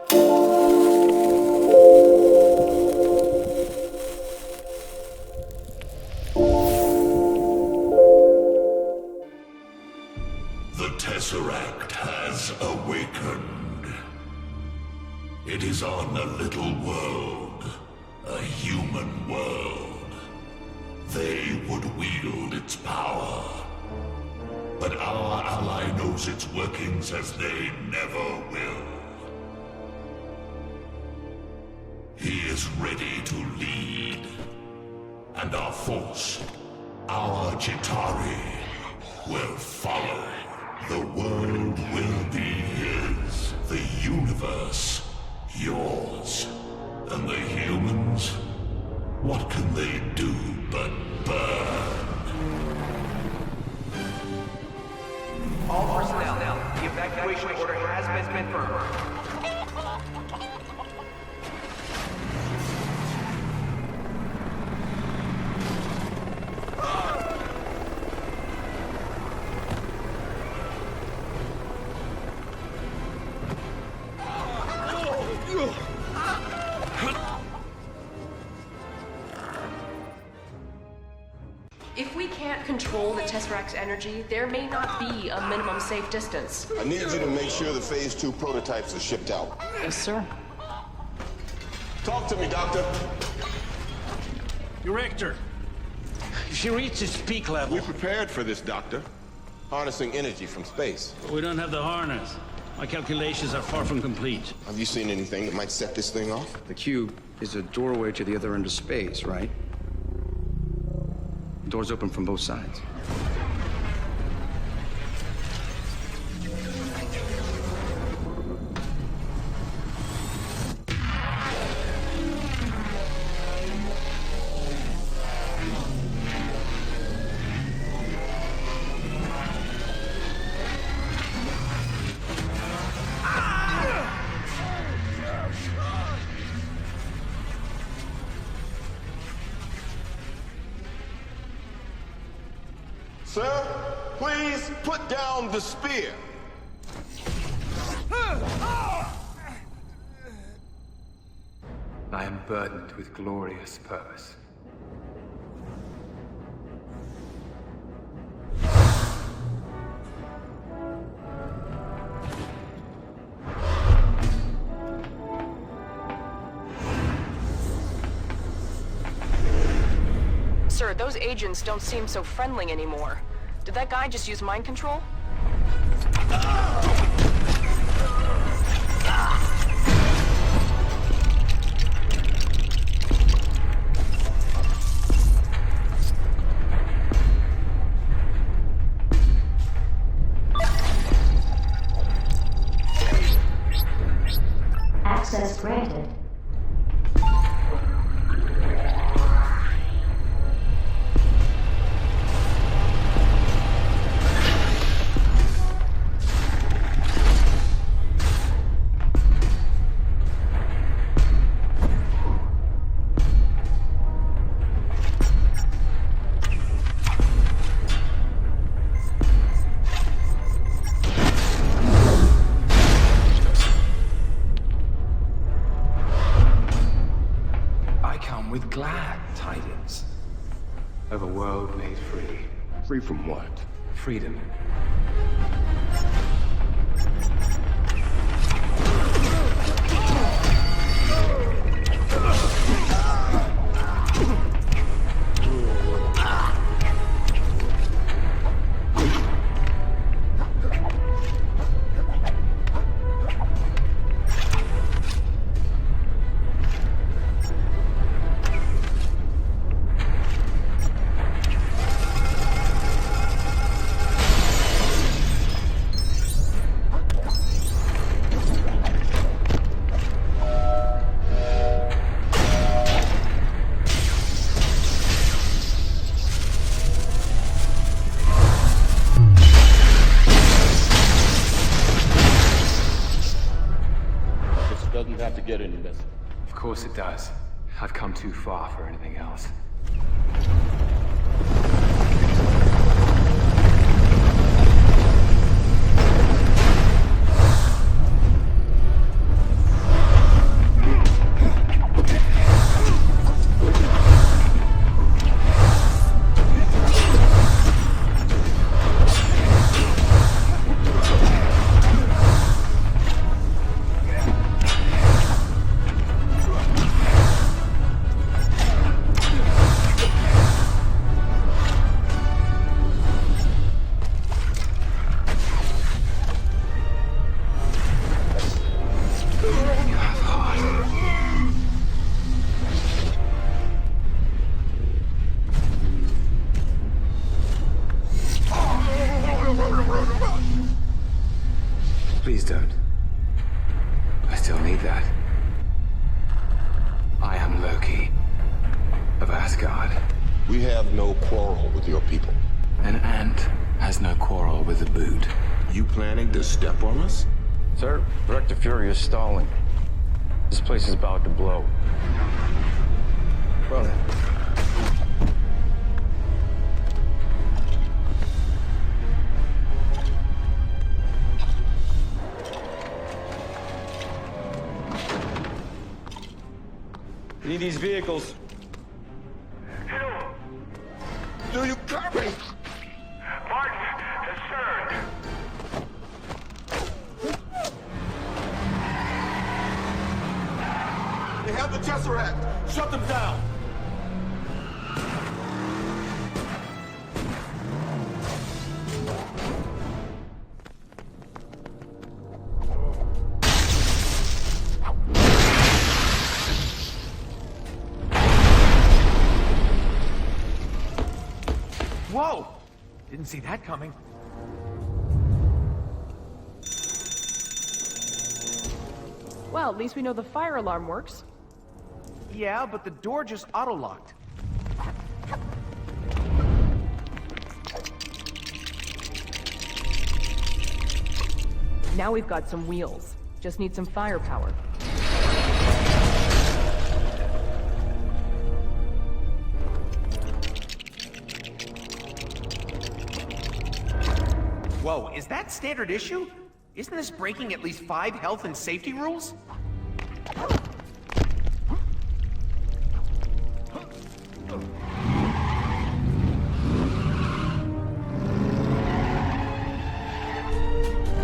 The Tesseract has awakened. It is on a little world, a human world. They would wield its power. But our ally knows its workings as they never will. He is ready to lead. And our force, our Chitauri, will follow. The world will be his. The universe, yours. And the humans? What can they do but burn? All personnel, the evacuation order has been confirmed. If we can't control the Tesseract's energy, there may not be a minimum safe distance. I need you to make sure the Phase 2 prototypes are shipped out. Yes, sir. Talk to me, Doctor. Director, she reached its peak level. We prepared for this, Doctor. Harnessing energy from space. But we don't have the harness. My calculations are far from complete. Have you seen anything that might set this thing off? The cube is a doorway to the other end of space, right? Doors open from both sides. Sir, please put down the spear. I am burdened with glorious purpose. Sir, those agents don't seem so friendly anymore. Did that guy just use mind control? Access granted. With glad tidings of a world made free. Free from what? Freedom. Doesn't have to get any better. Of course it does. I've come too far for anything else. believe that. I am Loki of Asgard. We have no quarrel with your people. An ant has no quarrel with a boot. You planning to step on us? Sir, Director Fury is stalling. This place is about to blow. Well then. We need these vehicles. Do you copy? Martin has turned. They have the Tesseract. Shut them down. Whoa! Didn't see that coming. Well, at least we know the fire alarm works. Yeah, but the door just auto-locked. Now we've got some wheels. Just need some firepower. Whoa, is that standard issue? Isn't this breaking at least 5 health and safety rules?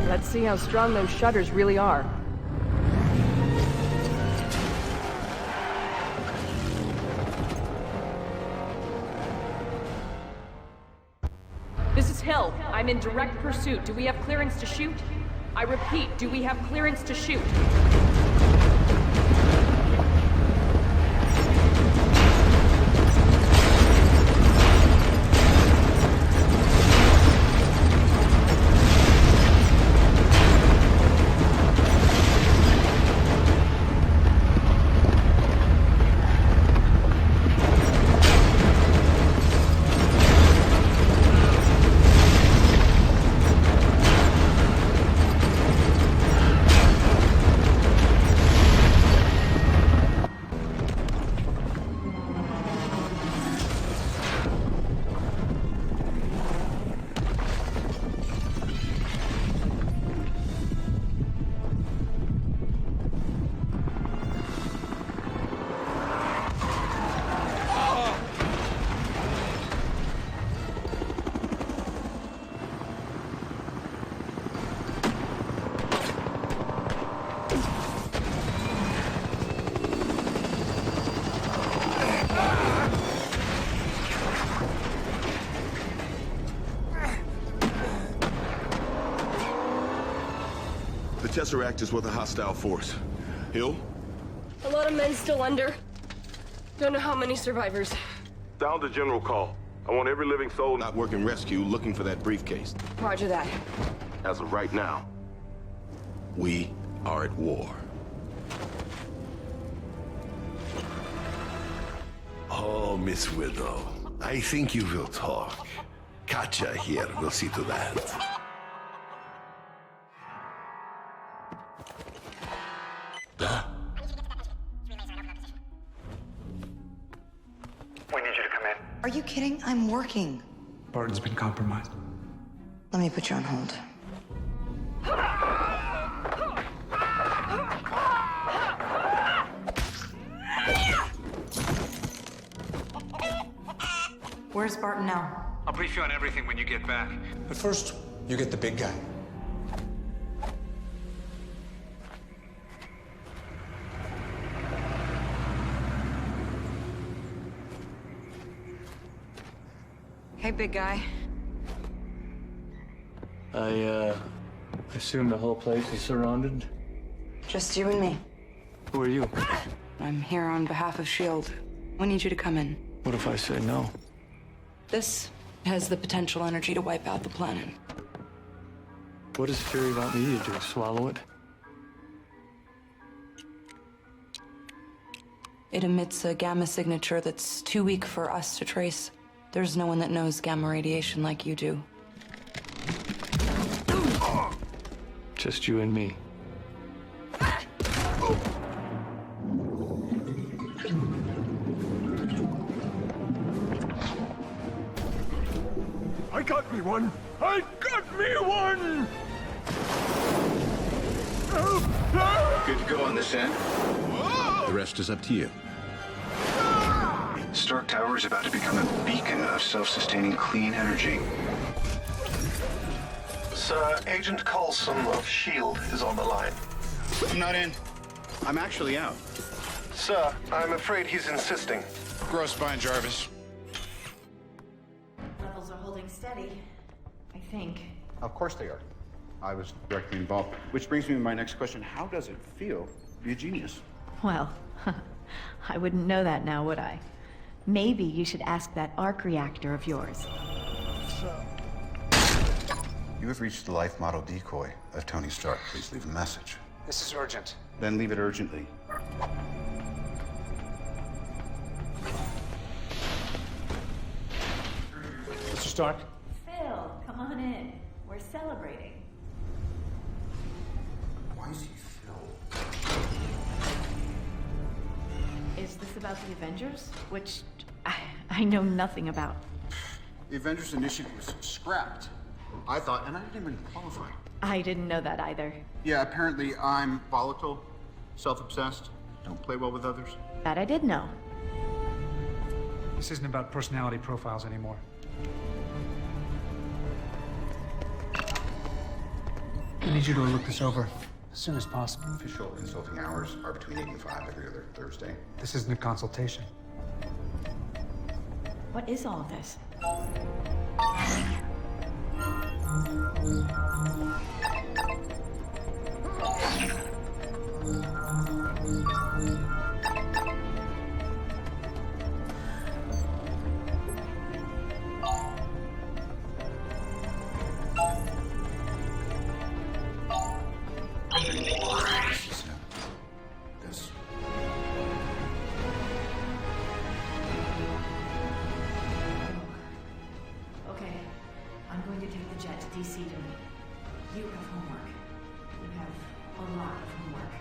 Let's see how strong those shutters really are. This is S.H.I.E.L.D. I'm in direct pursuit. Do we have clearance to shoot? I repeat, do we have clearance to shoot? The Tesseract is with a hostile force. Hill? A lot of men still under. Don't know how many survivors. Sound the general call. I want every living soul not working rescue looking for that briefcase. Roger that. As of right now, we are at war. Oh, Miss Widow, I think you will talk. Katja here will see to that. We need you to come in. Are you kidding? I'm working. Barton's been compromised. Let me put you on hold. Where's Barton now? I'll brief you on everything when you get back. But first, you get the big guy. Hey, big guy. I assume the whole place is surrounded? Just you and me. Who are you? I'm here on behalf of S.H.I.E.L.D. We need you to come in. What if I say no? This has the potential energy to wipe out the planet. What does Fury want me to do? Swallow it? It emits a gamma signature that's too weak for us to trace. There's no one that knows gamma radiation like you do. Just you and me. I got me one! I got me one! Good to go on this end. The rest is up to you. Stark Tower is about to become a beacon of self-sustaining clean energy. Sir, Agent Coulson of S.H.I.E.L.D. is on the line. I'm not in. I'm actually out. Sir, I'm afraid he's insisting. Gross spine, Jarvis. Levels are holding steady, I think. Of course they are. I was directly involved. Which brings me to my next question. How does it feel to be a genius? Well, I wouldn't know that now, would I? Maybe you should ask that arc reactor of yours. You have reached the life model decoy of Tony Stark. Please leave a message. This is urgent. Then leave it urgently. Mr. Stark? Phil, come on in. We're celebrating. Why is he Phil? Is this about the Avengers? Which I know nothing about. The Avengers initiative was scrapped. I thought, and I didn't even qualify. I didn't know that either. Yeah, apparently I'm volatile, self-obsessed, don't play well with others. That I did know. This isn't about personality profiles anymore. I need you to look this over as soon as possible. Official consulting hours are between 8 and 5 every other Thursday. This isn't a consultation. What is all of this? Okay, I'm going to take the jet to DC tonight. You have homework. You have a lot of homework.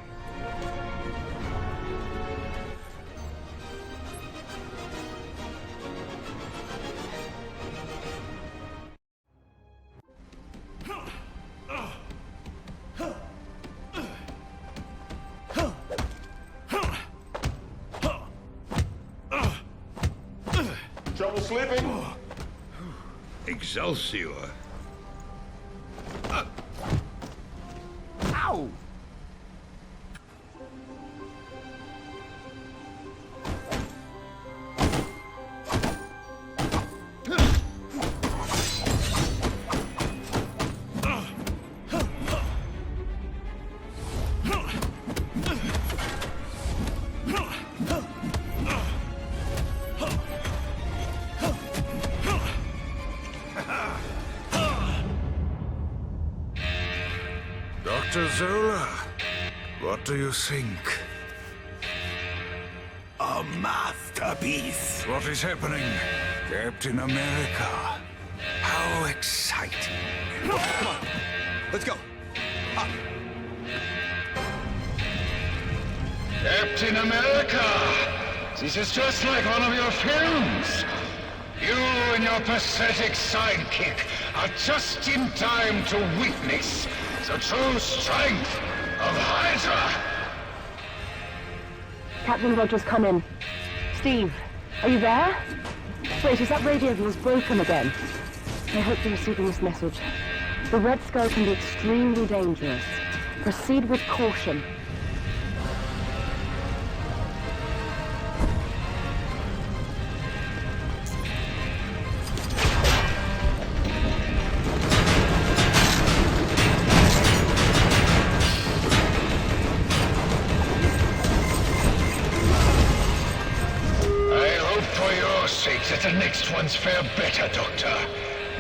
Trouble sleeping? Excelsior. Ow! Dr. Zola, what do you think? A masterpiece. What is happening? Captain America. How exciting. Come on, let's go. Up. Captain America! This is just like one of your films. You and your pathetic sidekick are just in time to witness the true strength of Hydra! Captain Rogers, come in. Steve, are you there? Wait, is that radio of yours broken again? I hope you're receiving this message. The Red Skull can be extremely dangerous. Proceed with caution. That the next ones fare better, Doctor.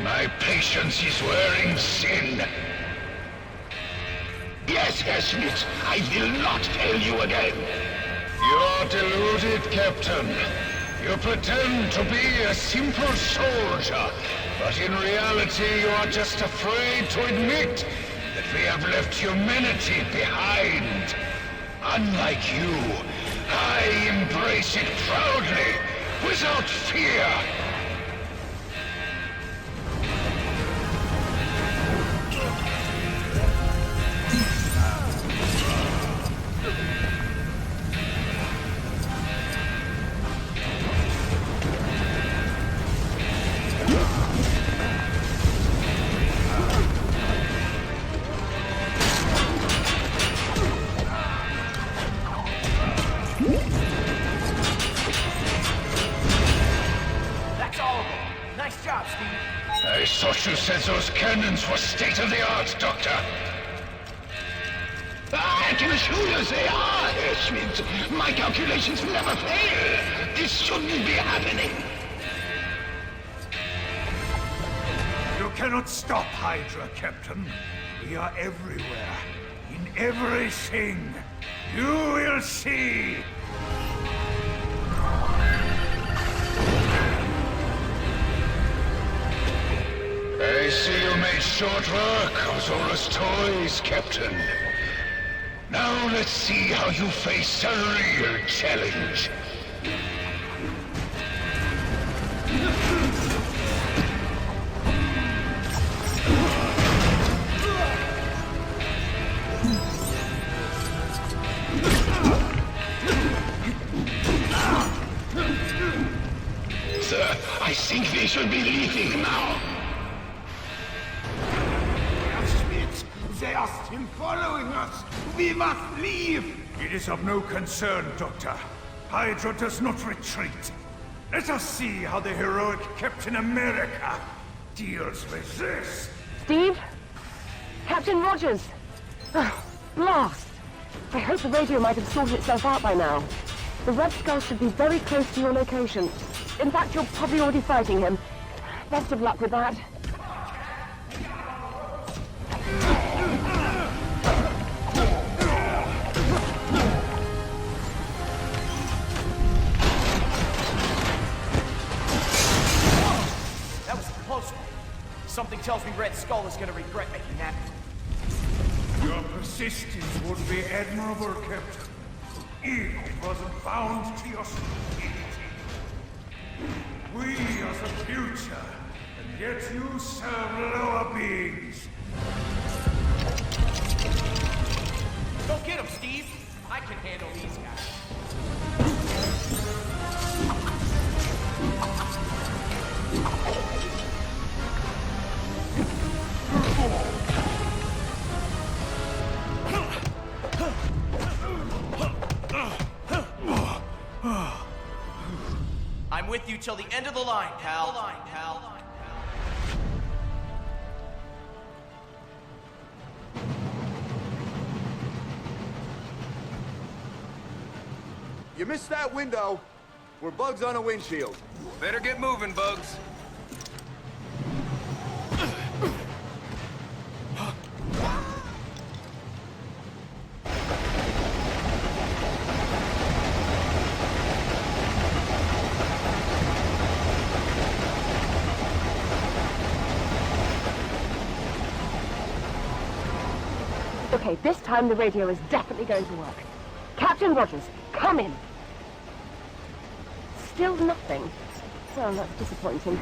My patience is wearing thin. Yes, Schmidt, I will not fail you again. You are deluded, Captain. You pretend to be a simple soldier, but in reality you are just afraid to admit that we have left humanity behind. Unlike you, I embrace it proudly, without fear. I thought you said those cannons were state-of-the-art, Doctor. I can assure you they are, Herr Schmidt. My calculations never fail. This shouldn't be happening. You cannot stop Hydra, Captain. We are everywhere. In everything. You will see. I see you made short work of Zola's toys, Captain. Now let's see how you face a real challenge. Sir, I think we should be leaving now. They are still following us! We must leave! It is of no concern, Doctor. Hydra does not retreat. Let us see how the heroic Captain America deals with this. Steve? Captain Rogers! Oh, blast! I hope the radio might have sorted itself out by now. The Red Skull should be very close to your location. In fact, you're probably already fighting him. Best of luck with that. Something tells me Red Skull is gonna regret making that. Your persistence would be admirable, Captain. If it wasn't bound to your stupidity. We are the future, and yet you serve lower beings. Go get him, Steve! I can handle these guys. I'm with you till the end of the line, pal. You missed that window. We're bugs on a windshield. Better get moving, Bugs. Okay, this time the radio is definitely going to work. Captain Rogers, come in. Still nothing. Well, that's disappointing.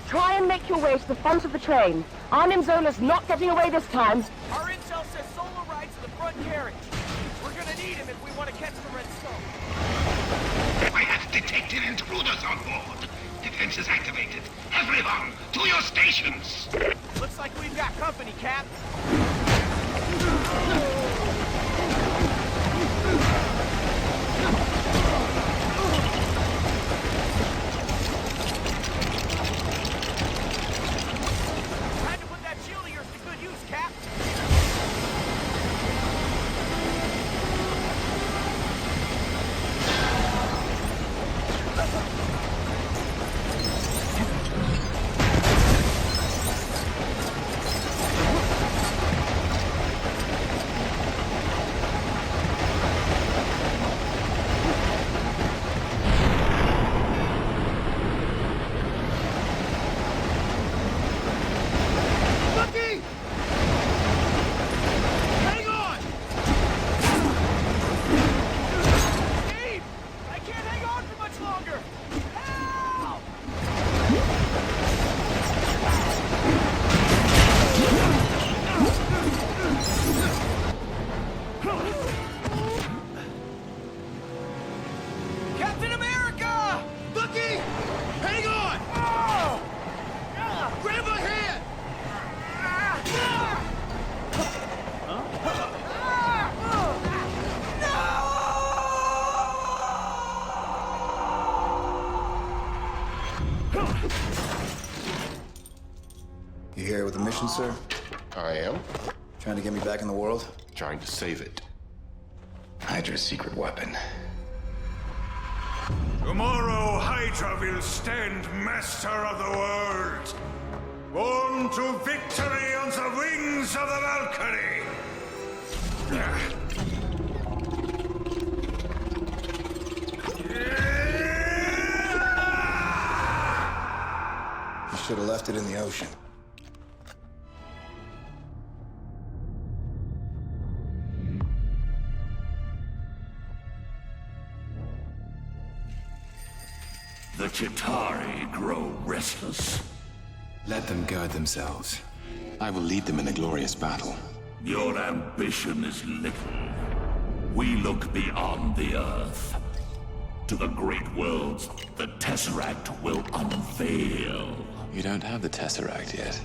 Try and make your way to the front of the train. Arnim Zola's not getting away this time. Our intel says Zola rides in the front carriage. We're gonna need him if we want to catch the Red Skull. I have detected intruders on board. Defenses activated. Everyone, to your stations! Looks like we've got company, Cap. Time to put that shield of yours to good use, Cap. Helicarrier with a mission, sir? I am. Trying to get me back in the world? Trying to save it. Hydra's secret weapon. Tomorrow, Hydra will stand master of the world. Born to victory on the wings of the Valkyrie. You should have left it in the ocean. The Chitauri grow restless. Let them guard themselves. I will lead them in a glorious battle. Your ambition is little. We look beyond the Earth. To the great worlds the Tesseract will unveil. You don't have the Tesseract yet.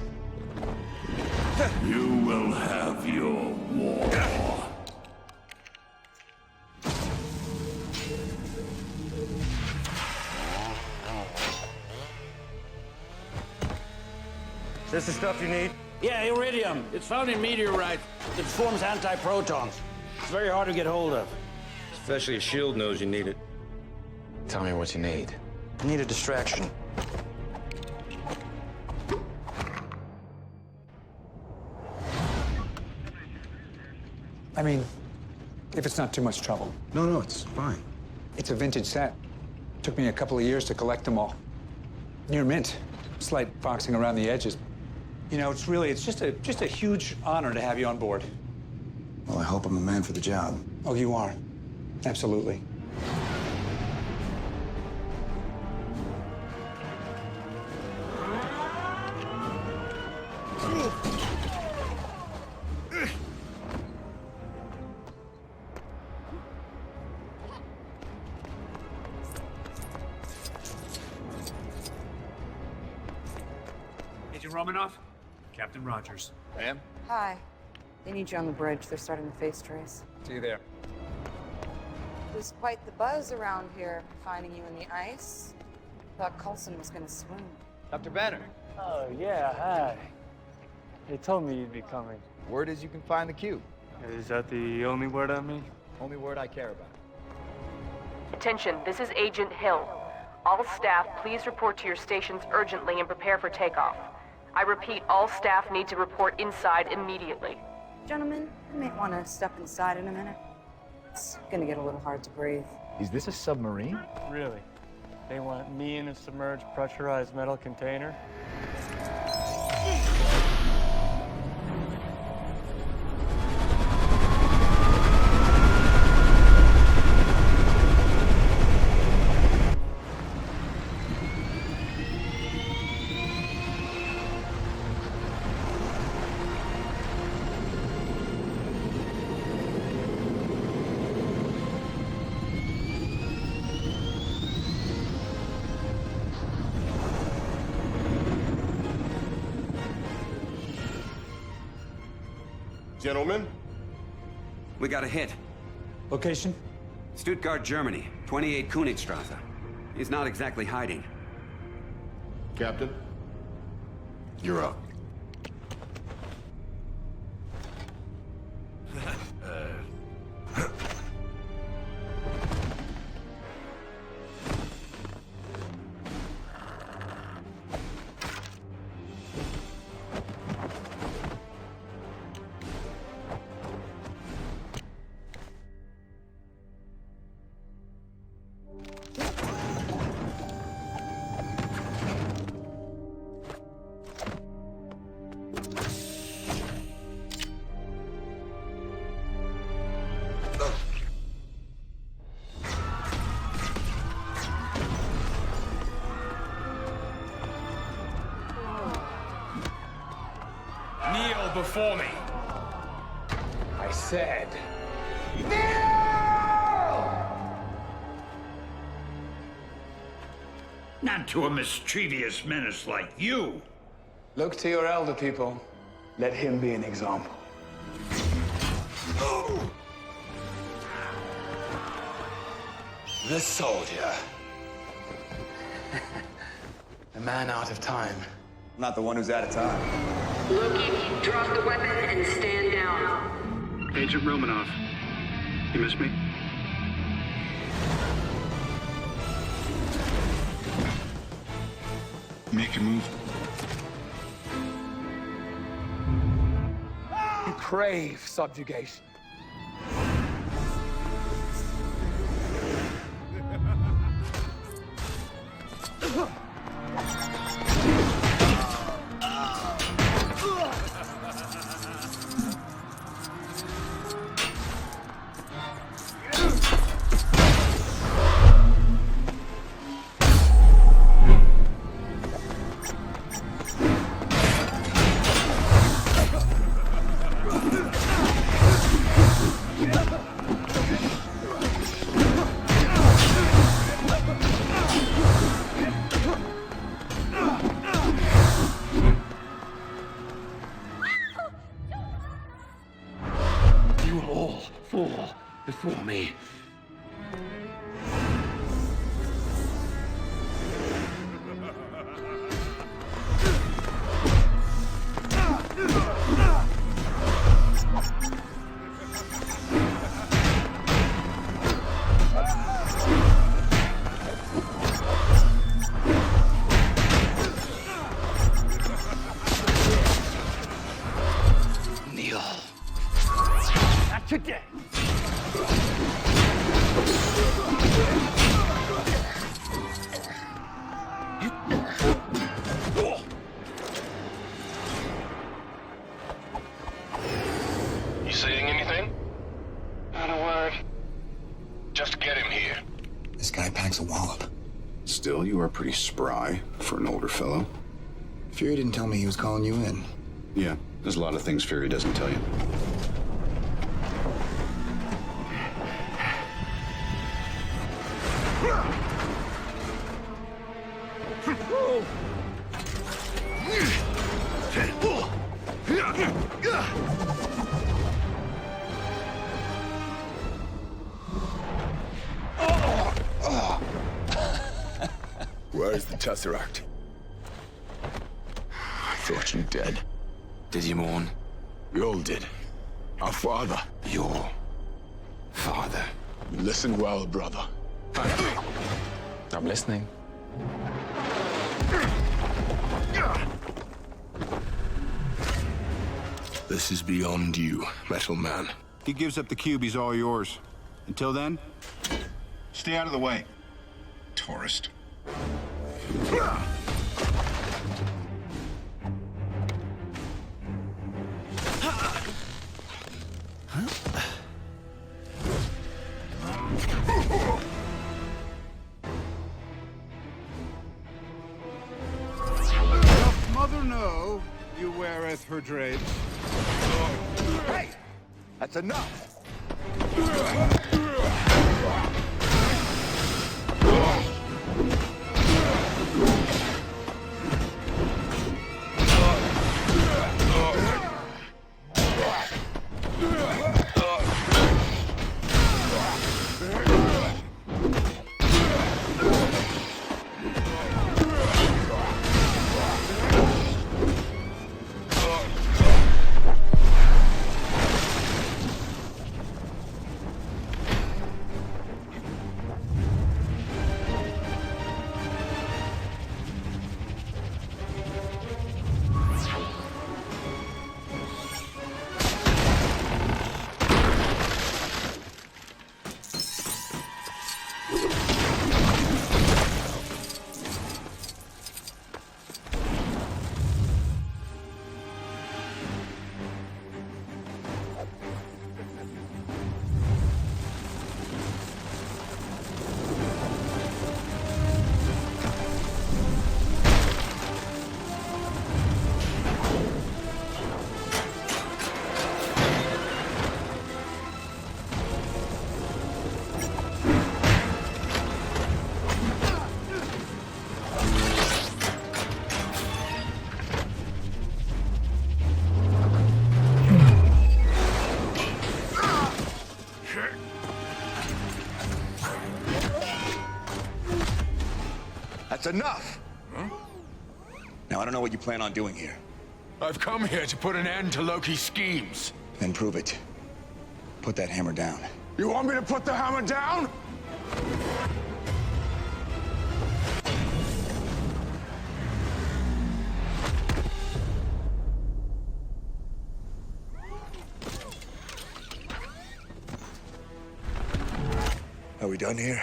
You will have your war. Is this the stuff you need? Yeah, iridium. It's found in meteorites. It forms antiprotons. It's very hard to get hold of. Especially S.H.I.E.L.D. knows you need it. Tell me what you need. I need a distraction. I mean, if it's not too much trouble. No, it's fine. It's a vintage set. Took me a couple of years to collect them all. Near mint. Slight foxing around the edges. You know, it's just a huge honor to have you on board. Well, I hope I'm the man for the job. Oh, you are. Absolutely. Agent Romanoff, Captain Rogers. Ma'am? Hi. They need you on the bridge. They're starting the face trace. See you there. There's quite the buzz around here, finding you in the ice. Thought Coulson was gonna swim. Dr. Banner. Oh, yeah, hi. They told me you'd be coming. Word is you can find the cube. Is that the only word on me? Only word I care about. Attention, this is Agent Hill. All staff, please report to your stations urgently and prepare for takeoff. I repeat, all staff need to report inside immediately. Gentlemen, you might want to step inside in a minute. It's gonna get a little hard to breathe. Is this a submarine? Really? They want me in a submerged, pressurized metal container? Gentlemen? We got a hit. Location? Stuttgart, Germany. 28 Königstrasse. He's not exactly hiding. Captain? You're up. Kneel before me. I said. Not to a mischievous menace like you. Look to your elder people. Let him be an example. The soldier. The man out of time. Not the one who's out of time. Loki, drop the weapon and stand down. Agent Romanov, you miss me? Make your move. You crave subjugation. Before me. Kneel. Not today. You saying anything? Not a word. Just get him here. This guy packs a wallop. Still, you are pretty spry for an older fellow. Fury didn't tell me he was calling you in. Yeah, there's a lot of things Fury doesn't tell you. Where's the Tesseract? I thought you dead. Did you mourn? We all did. Our father. Your father. Listen well, brother. I'm listening. This is beyond you, Metal Man. He gives up the cube, he's all yours. Until then, stay out of the way, tourist. Doth mother know you weareth her drapes? Hey! That's enough! That's enough! Huh? Now, I don't know what you plan on doing here, I've come here to put an end to Loki's schemes. Then prove it. Put that hammer down. You want me to put the hammer down? Are we done here?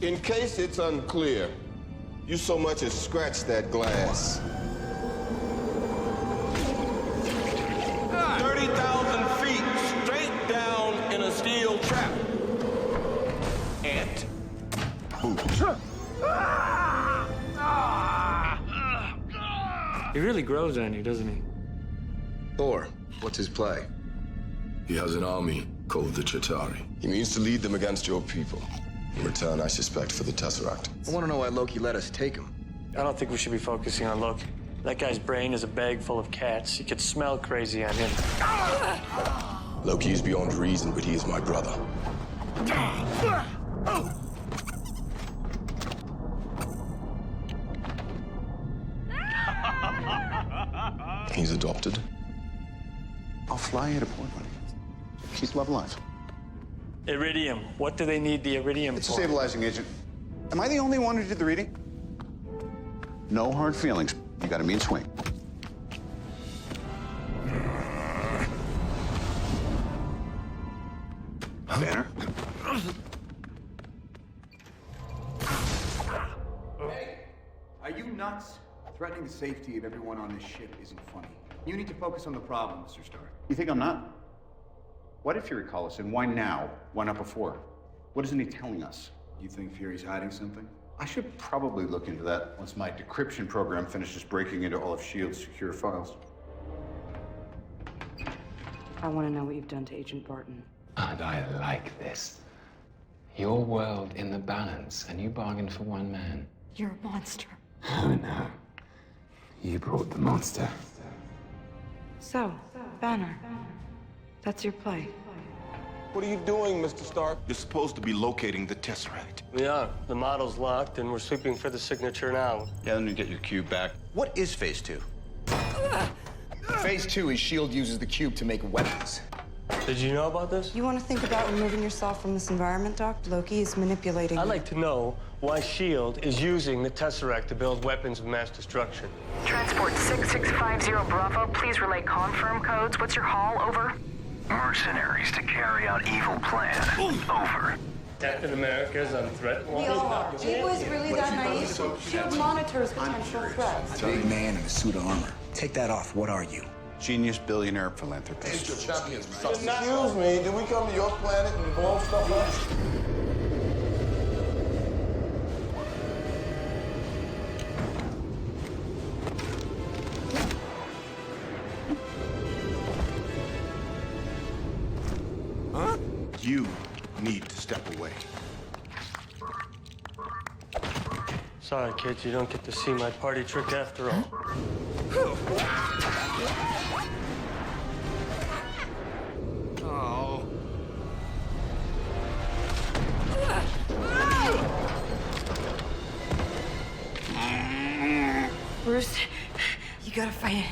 In case it's unclear, you so much as scratch that glass. 30,000 feet straight down in a steel trap. Ant. He really grows on you, doesn't he? Thor, what's his play? He has an army called the Chitauri. He means to lead them against your people. In return, I suspect for the Tesseract. I want to know why Loki let us take him. I don't think we should be focusing on Loki. That guy's brain is a bag full of cats. You could smell crazy on him. Loki is beyond reason, but he is my brother. He's adopted. I'll fly you to Portland. She's love life. Iridium. What do they need the iridium It's a for? stabilizing agent. Am I the only one who did the reading? No hard feelings. You got a mean swing. Banner? Hey, are you nuts? Threatening the safety of everyone on this ship isn't funny. You need to focus on the problem, Mr. Stark. You think I'm not? Why did Fury call us, and why now? Why not before? What isn't he telling us? You think Fury's hiding something? I should probably look into that once my decryption program finishes breaking into all of S.H.I.E.L.'s secure files. I want to know what you've done to Agent Barton. And I like this. Your world in the balance, and you bargained for one man. You're a monster. Oh no. You brought the monster. So, Banner, that's your play. What are you doing, Mr. Stark? You're supposed to be locating the Tesseract. We are. The model's locked, and we're sweeping for the signature now. Yeah, let me get your cube back. What is Phase 2? Phase 2 is S.H.I.E.L.D. uses the cube to make weapons. Did you know about this? You want to think about removing yourself from this environment, Doc? Loki is manipulating I'd you. like to know why S.H.I.E.L.D. is using the Tesseract to build weapons of mass destruction. Transport 6650 Bravo, please relay confirm codes. What's your haul? Over. Mercenaries to carry out evil plans. Over. Captain America's on threat We all are. He was really that naive. S.H.I.E.L.D. monitors potential threats. A big man in a suit of armor. Take that off. What are you? Genius, billionaire, philanthropist. Excuse me, did we come to your planet and blow stuff up? Huh? You need to step away. Sorry, kids, you don't get to see my party trick after all. Oh. Bruce, you gotta fight it.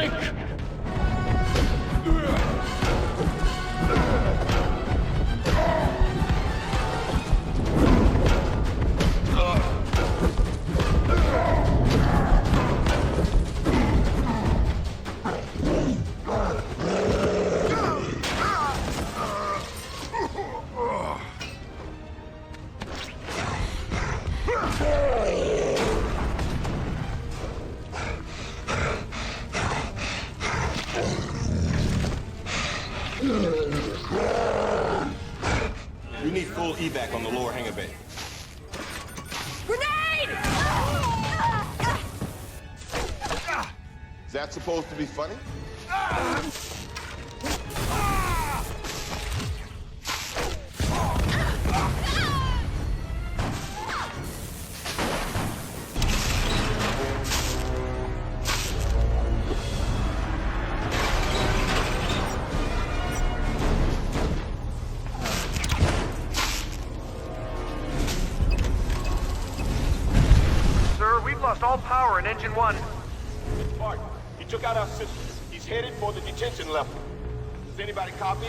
strike! We need full evac on the lower hangar bay. Grenade! Is that supposed to be funny? Sir, we've lost all power in Engine 1. Martin, he took out our systems. He's headed for the detention level. Does anybody copy?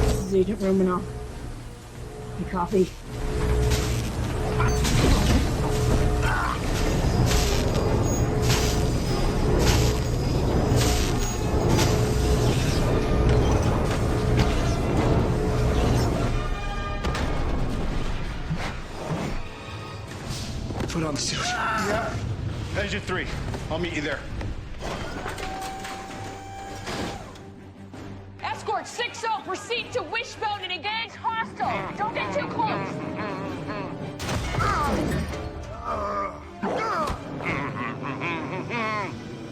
This is Agent Romanoff. You copy? Put on the suit. Yeah. Agent 3, I'll meet you there. Escort 6-0, proceed to Wishbone and engage hostile. Don't get too close.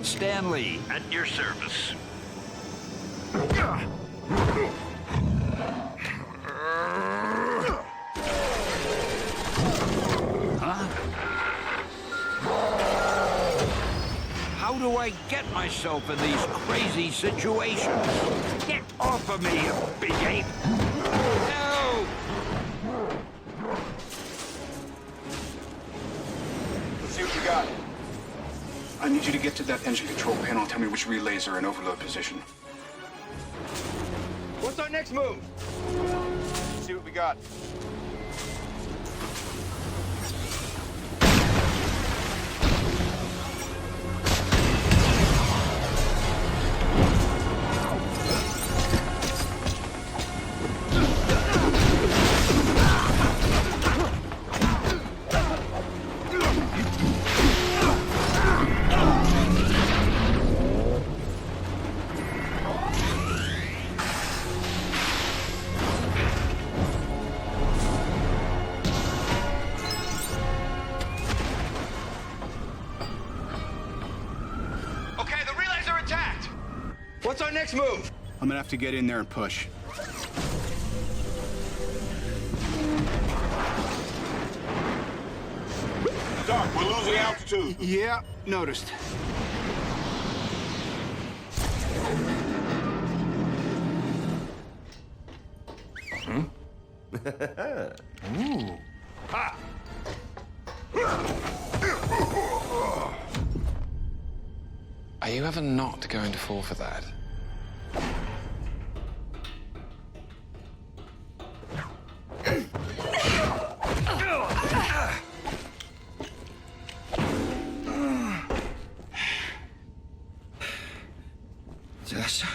Stanley, at your service. How do I get myself in these crazy situations? Get off of me, you big ape! No! Let's see what you got. I need you to get to that engine control panel and tell me which relays are in overload position. What's our next move? Let's see what we got. What's our next move? I'm gonna have to get in there and push. Doc, we're losing altitude. Yeah, noticed. Ooh. Ha! Are you ever not going to fall for that? Tessa?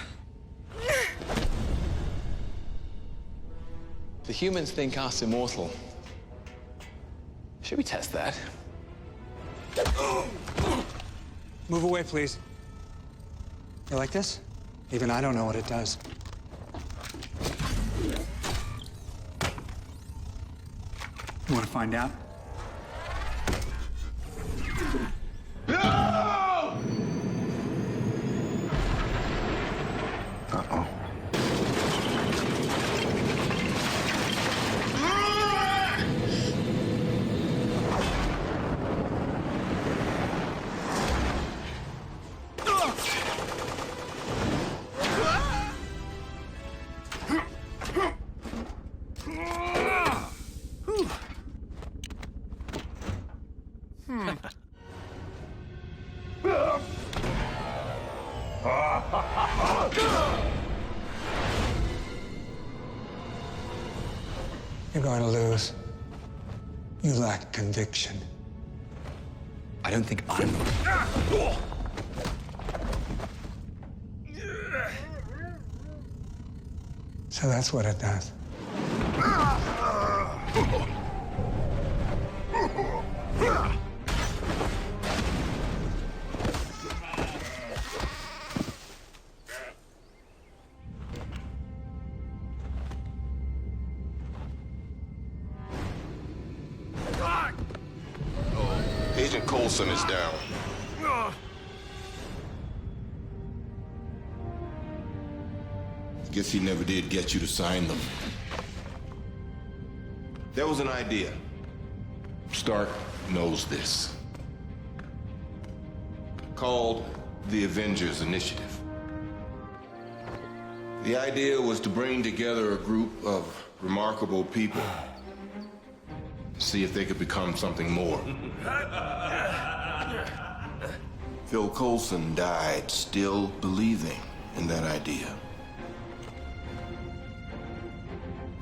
The humans think us immortal. Should we test that? Move away, please. You like this? Even I don't know what it does. You want to find out? Uh-oh. You're going to lose. You lack conviction. I don't think I'm... So that's what it does. Agent Coulson is down. Guess he never did get you to sign them. There was an idea. Stark knows this. Called the Avengers Initiative. The idea was to bring together a group of remarkable people. See if they could become something more. Phil Coulson died still believing in that idea.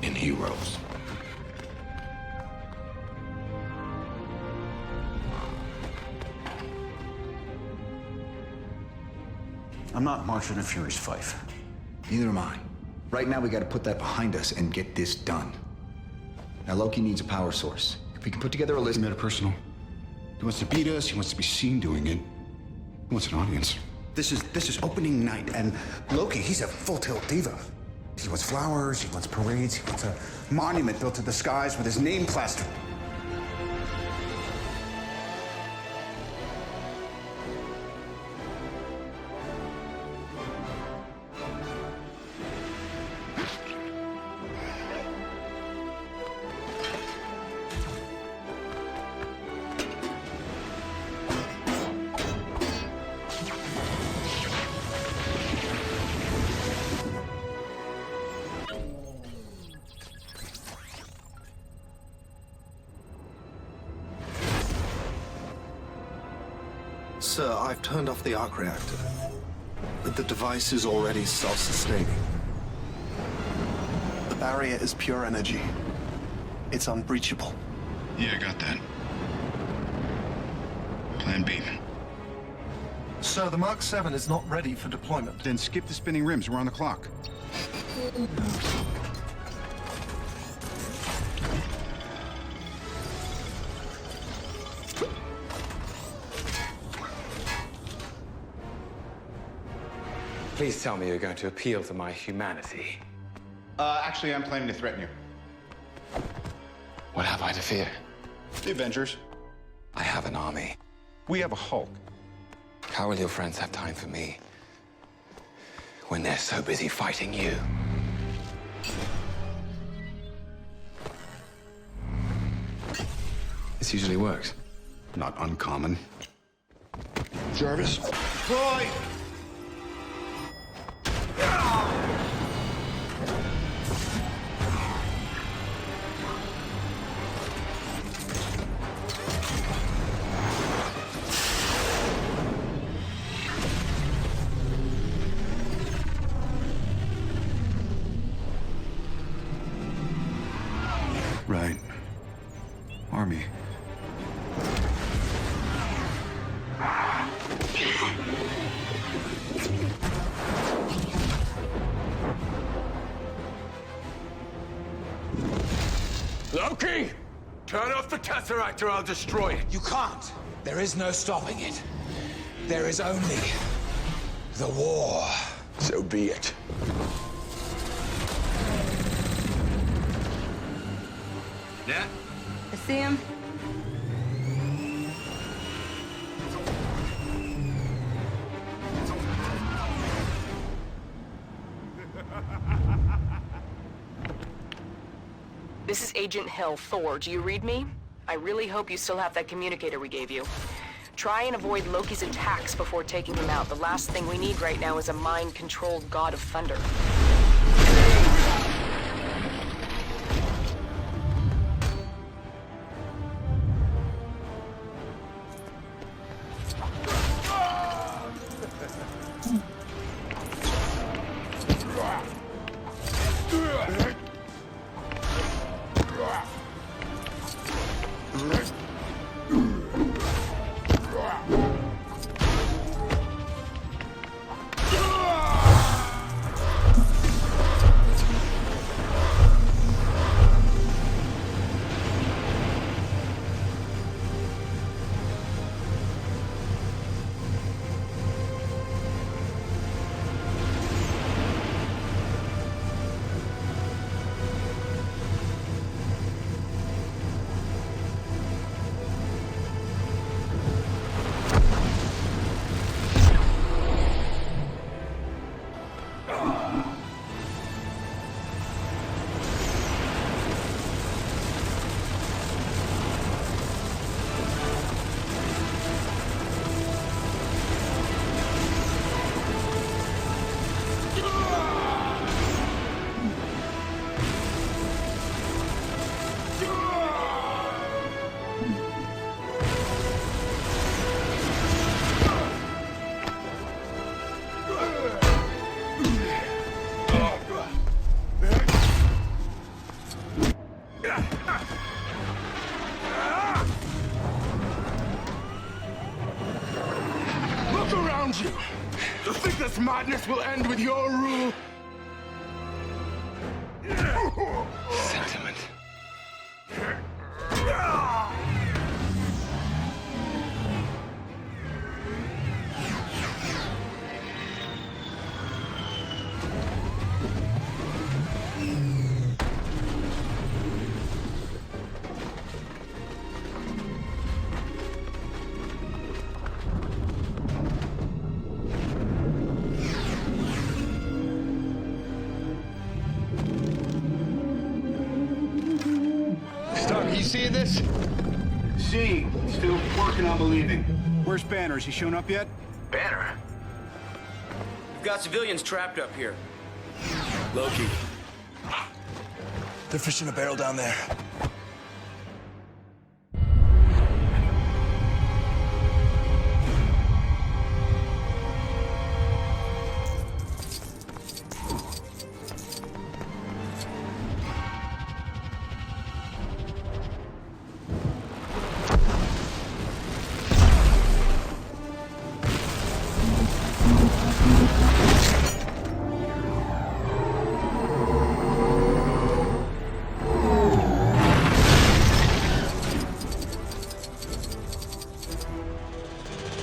In heroes. I'm not marching to Fury's Fife. Neither am I. Right now, we gotta put that behind us and get this done. Now, Loki needs a power source. If we can put together a list... Metapersonal. He wants to beat us, he wants to be seen doing it. He wants an audience. This is opening night, and Loki, he's a full-tilt diva. He wants flowers, he wants parades, he wants a monument built to the skies with his name plastered. Sir, I've turned off the arc reactor. But the device is already self-sustaining. The barrier is pure energy. It's unbreachable. Yeah, I got that. Plan B. Sir, the Mark 7 is not ready for deployment. Then skip the spinning rims. We're on the clock. Please tell me you're going to appeal to my humanity. Actually, I'm planning to threaten you. What have I to fear? The Avengers. I have an army. We have a Hulk. How will your friends have time for me when they're so busy fighting you? This usually works. Not uncommon. Jarvis? Troy! Right. Army. Loki! Turn off the Tesseract or I'll destroy it. You can't. There is no stopping it. There is only the war. So be it. Yeah? I see him. This is Agent Hill, Thor. Do you read me? I really hope you still have that communicator we gave you. Try and avoid Loki's attacks before taking him out. The last thing we need right now is a mind-controlled god of thunder. around you. You think this madness will end with your rule? Sentiment. Stark, you seeing this? Seeing. Still working on believing. Where's Banner? Has he shown up yet? Banner? We've got civilians trapped up here. Loki. They're fishing a barrel down there.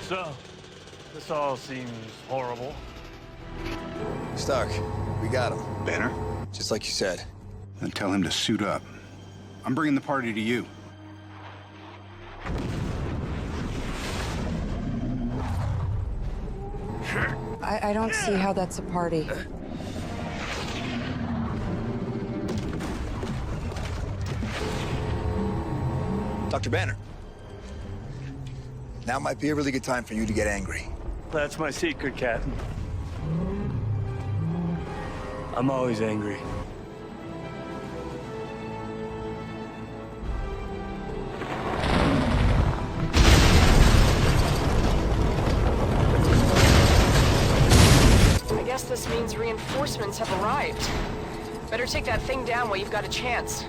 So, this all seems horrible. Stark, we got him. Banner? Just like you said. Then tell him to suit up. I'm bringing the party to you. I don't see how that's a party. Dr. Banner. Now might be a really good time for you to get angry. That's my secret, Captain. I'm always angry. I guess this means reinforcements have arrived. Better take that thing down while you've got a chance.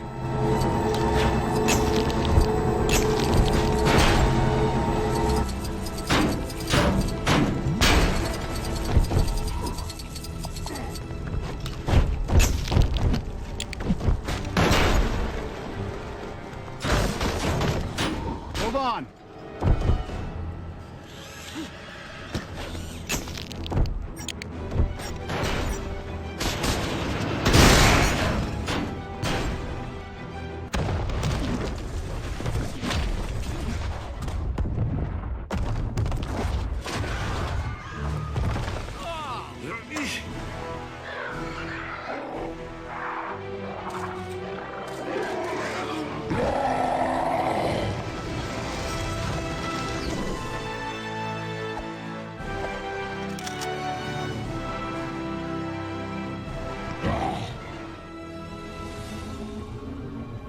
Hold on.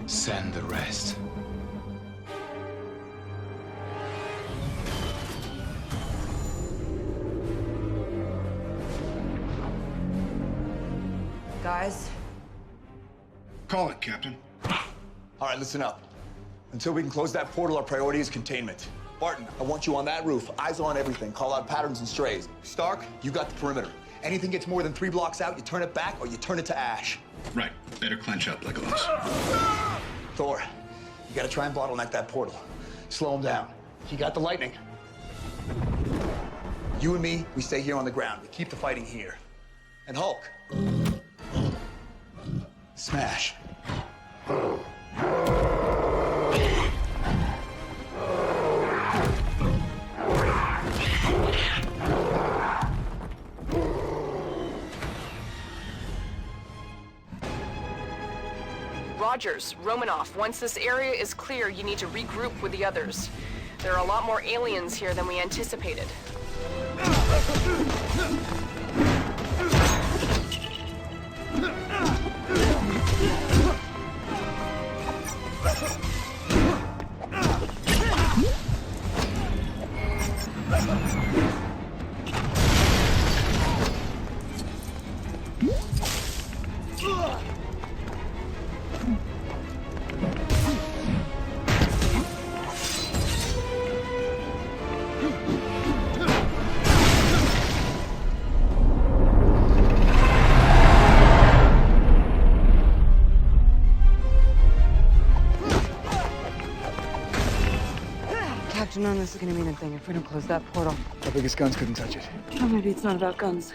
Send the rest. Guys, Call it, Captain. All right, listen up. Until we can close that portal, our priority is containment. Barton, I want you on that roof, eyes on everything, call out patterns and strays. Stark, you got the perimeter. Anything gets more than 3 blocks out, you turn it back or you turn it to ash. Right. Better clench up, Legolas. Thor, you gotta try and bottleneck that portal. Slow him down. He got the lightning. You and me, we stay here on the ground. We keep the fighting here. And Hulk, smash. Rogers, Romanoff, once this area is clear, you need to regroup with the others. There are a lot more aliens here than we anticipated. to know this is gonna mean a thing if we don't close that portal. Our biggest guns couldn't touch it. Or maybe it's not about guns.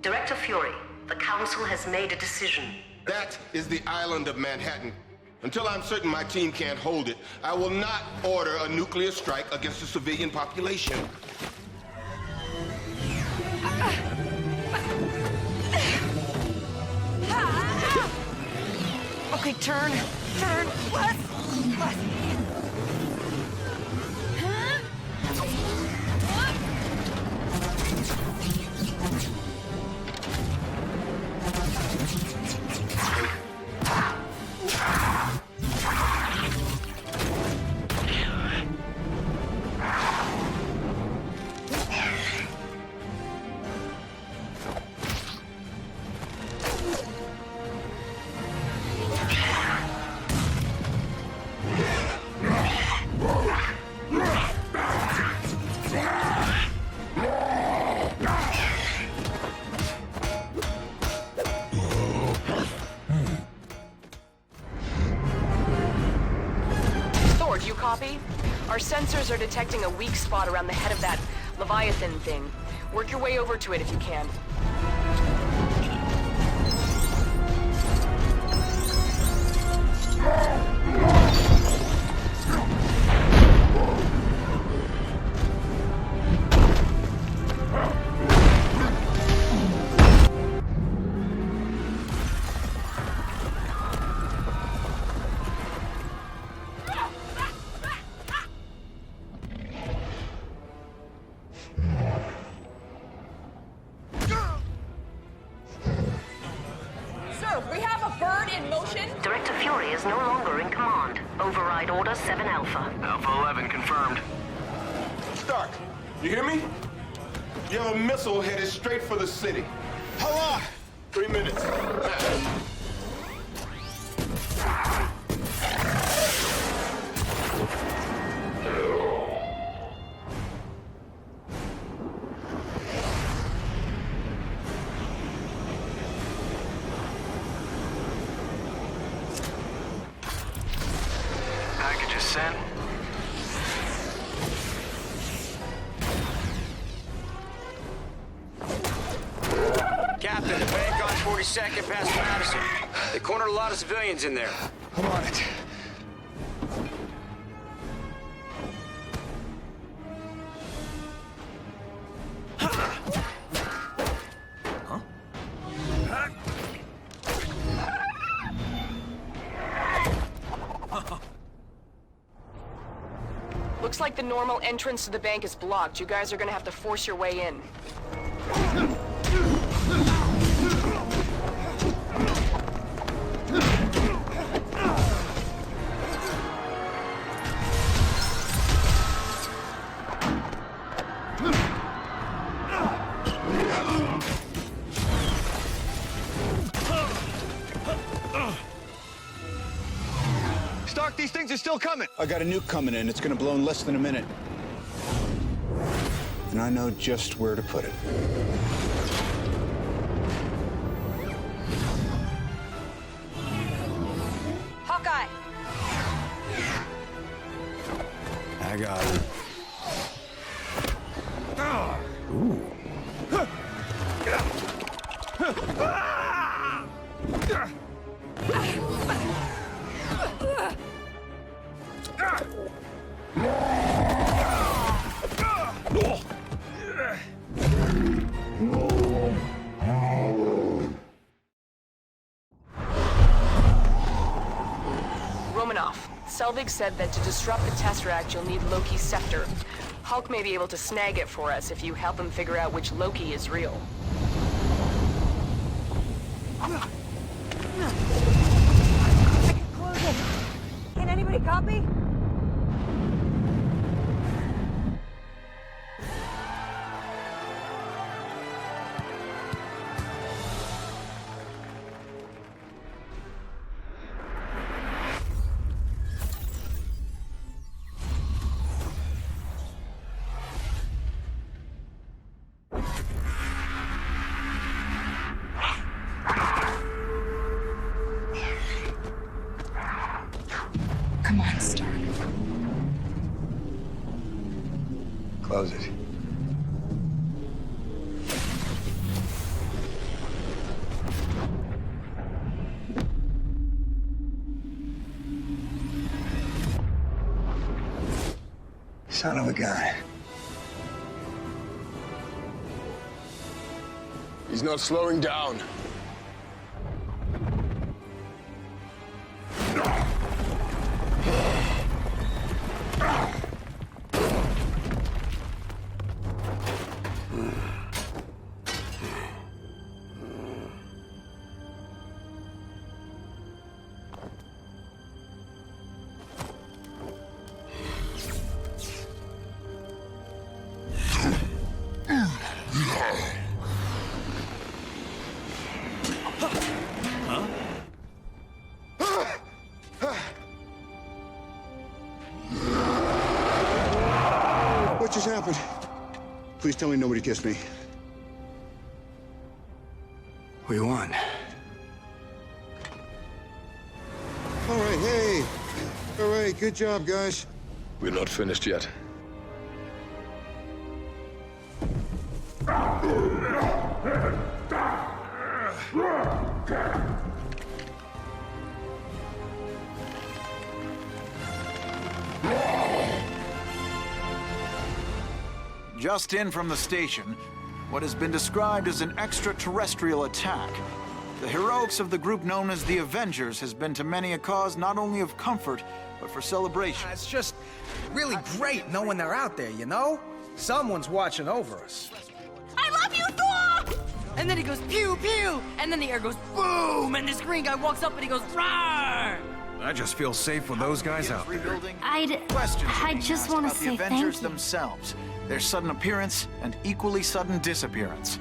Director Fury, the Council has made a decision. That is the island of Manhattan. Until I'm certain my team can't hold it, I will not order a nuclear strike against the civilian population. Okay, turn. Left. Thor, do you copy? Our sensors are detecting a weak spot around the head of that Leviathan thing. Work your way over to it if you can. Director Fury is no longer in command. Override Order 7 Alpha. Alpha 11 confirmed. Stark, you hear me? You have a missile headed straight for the city. How long? 3 minutes. Package is sent. Captain, the bank on 42nd past Madison. They cornered a lot of civilians in there. I'm on it. Looks like the normal entrance to the bank is blocked. You guys are gonna have to force your way in. Stark, these things are still coming. I got a nuke coming in. It's gonna blow in less than a minute. And I know just where to put it. Hawkeye! I got it. Ooh. Romanoff, Selvig said that to disrupt the Tesseract, you'll need Loki's scepter. Hulk may be able to snag it for us if you help him figure out which Loki is real. Close it. Can anybody copy? Close it. Son of a gun. He's not slowing down. What just happened? Please tell me nobody kissed me. We won. All right, hey. All right, good job, guys. We're not finished yet. Just in from the station, what has been described as an extraterrestrial attack. The heroics of the group known as the Avengers has been to many a cause not only of comfort, but for celebration. It's just really great knowing they're out there, you know? Someone's watching over us. I love you, Thor! And then he goes pew pew, and then the air goes boom, and this green guy walks up and he goes roar! I just feel safe with those guys out there. I just want to say the Avengers thank you. themselves, their sudden appearance and equally sudden disappearance.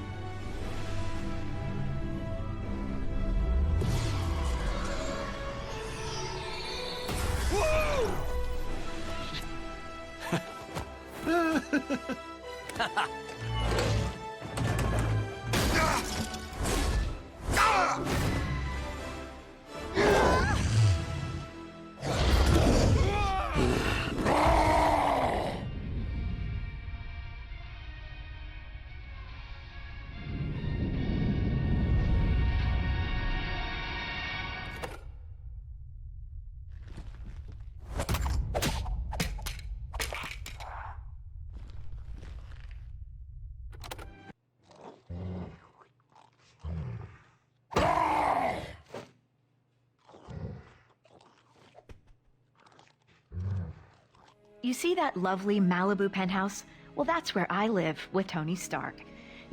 You see that lovely Malibu penthouse? Well, that's where I live with Tony Stark.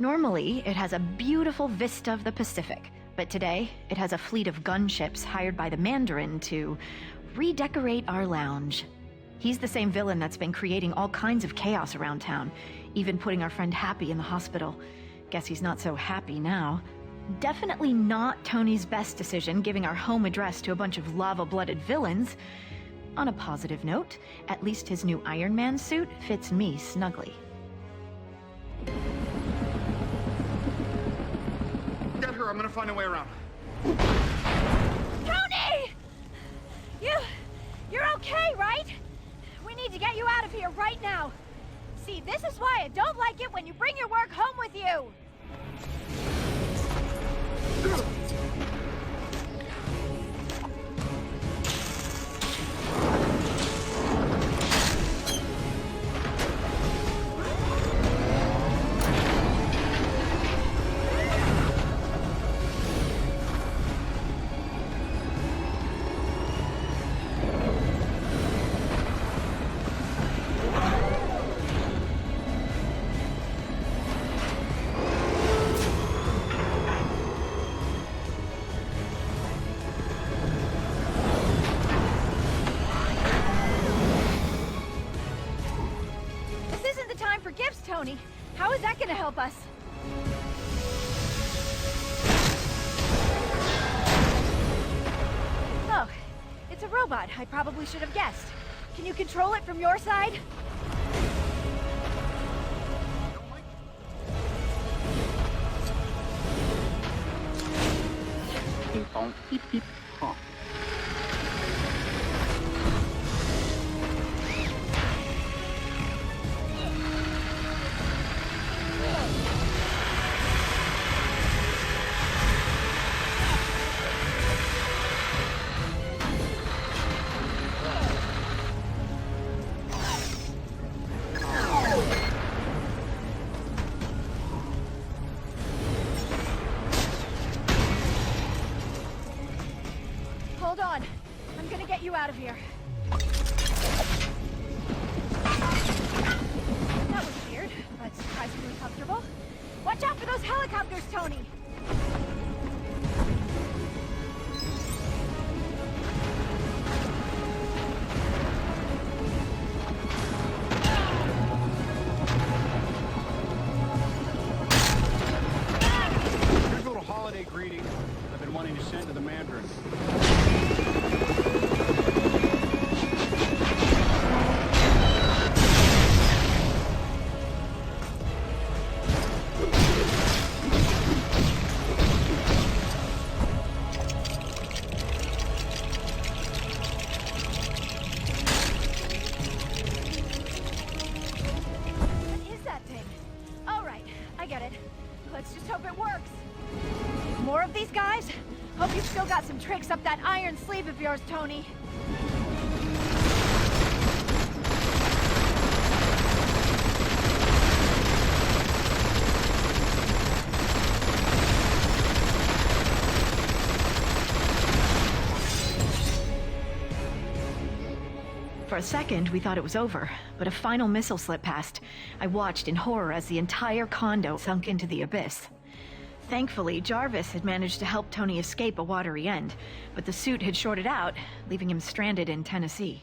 Normally, it has a beautiful vista of the Pacific, but today, it has a fleet of gunships hired by the Mandarin to redecorate our lounge. He's the same villain that's been creating all kinds of chaos around town, even putting our friend Happy in the hospital. Guess he's not so happy now. Definitely not Tony's best decision giving our home address to a bunch of lava-blooded villains. On a positive note, at least his new Iron Man suit fits me snugly. Get her, I'm gonna find a way around. Tony! You're okay, right? We need to get you out of here right now. See, this is why I don't like it when you bring your work home with you. Tony, how is that gonna help us? Oh, it's a robot. I probably should have guessed. Can you control it from your side? Ping pong, beep beep, pong. you out of here. That was weird, but surprisingly comfortable. Watch out for those helicopters, Tony! Here's a little holiday greeting I've been wanting to send to the Mandarin. Tricks up that iron sleeve of yours, Tony. For a second, we thought it was over, but a final missile slipped past. I watched in horror as the entire condo sunk into the abyss. Thankfully, Jarvis had managed to help Tony escape a watery end, but the suit had shorted out, leaving him stranded in Tennessee.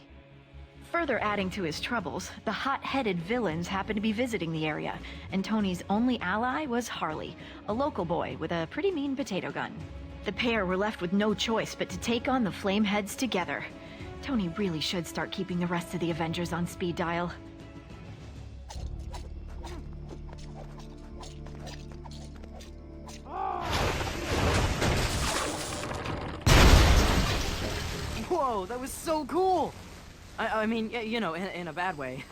Further adding to his troubles, the hot-headed villains happened to be visiting the area, and Tony's only ally was Harley, a local boy with a pretty mean potato gun. The pair were left with no choice but to take on the Flameheads together. Tony really should start keeping the rest of the Avengers on speed dial. Whoa, that was so cool! I mean, you know, in a bad way.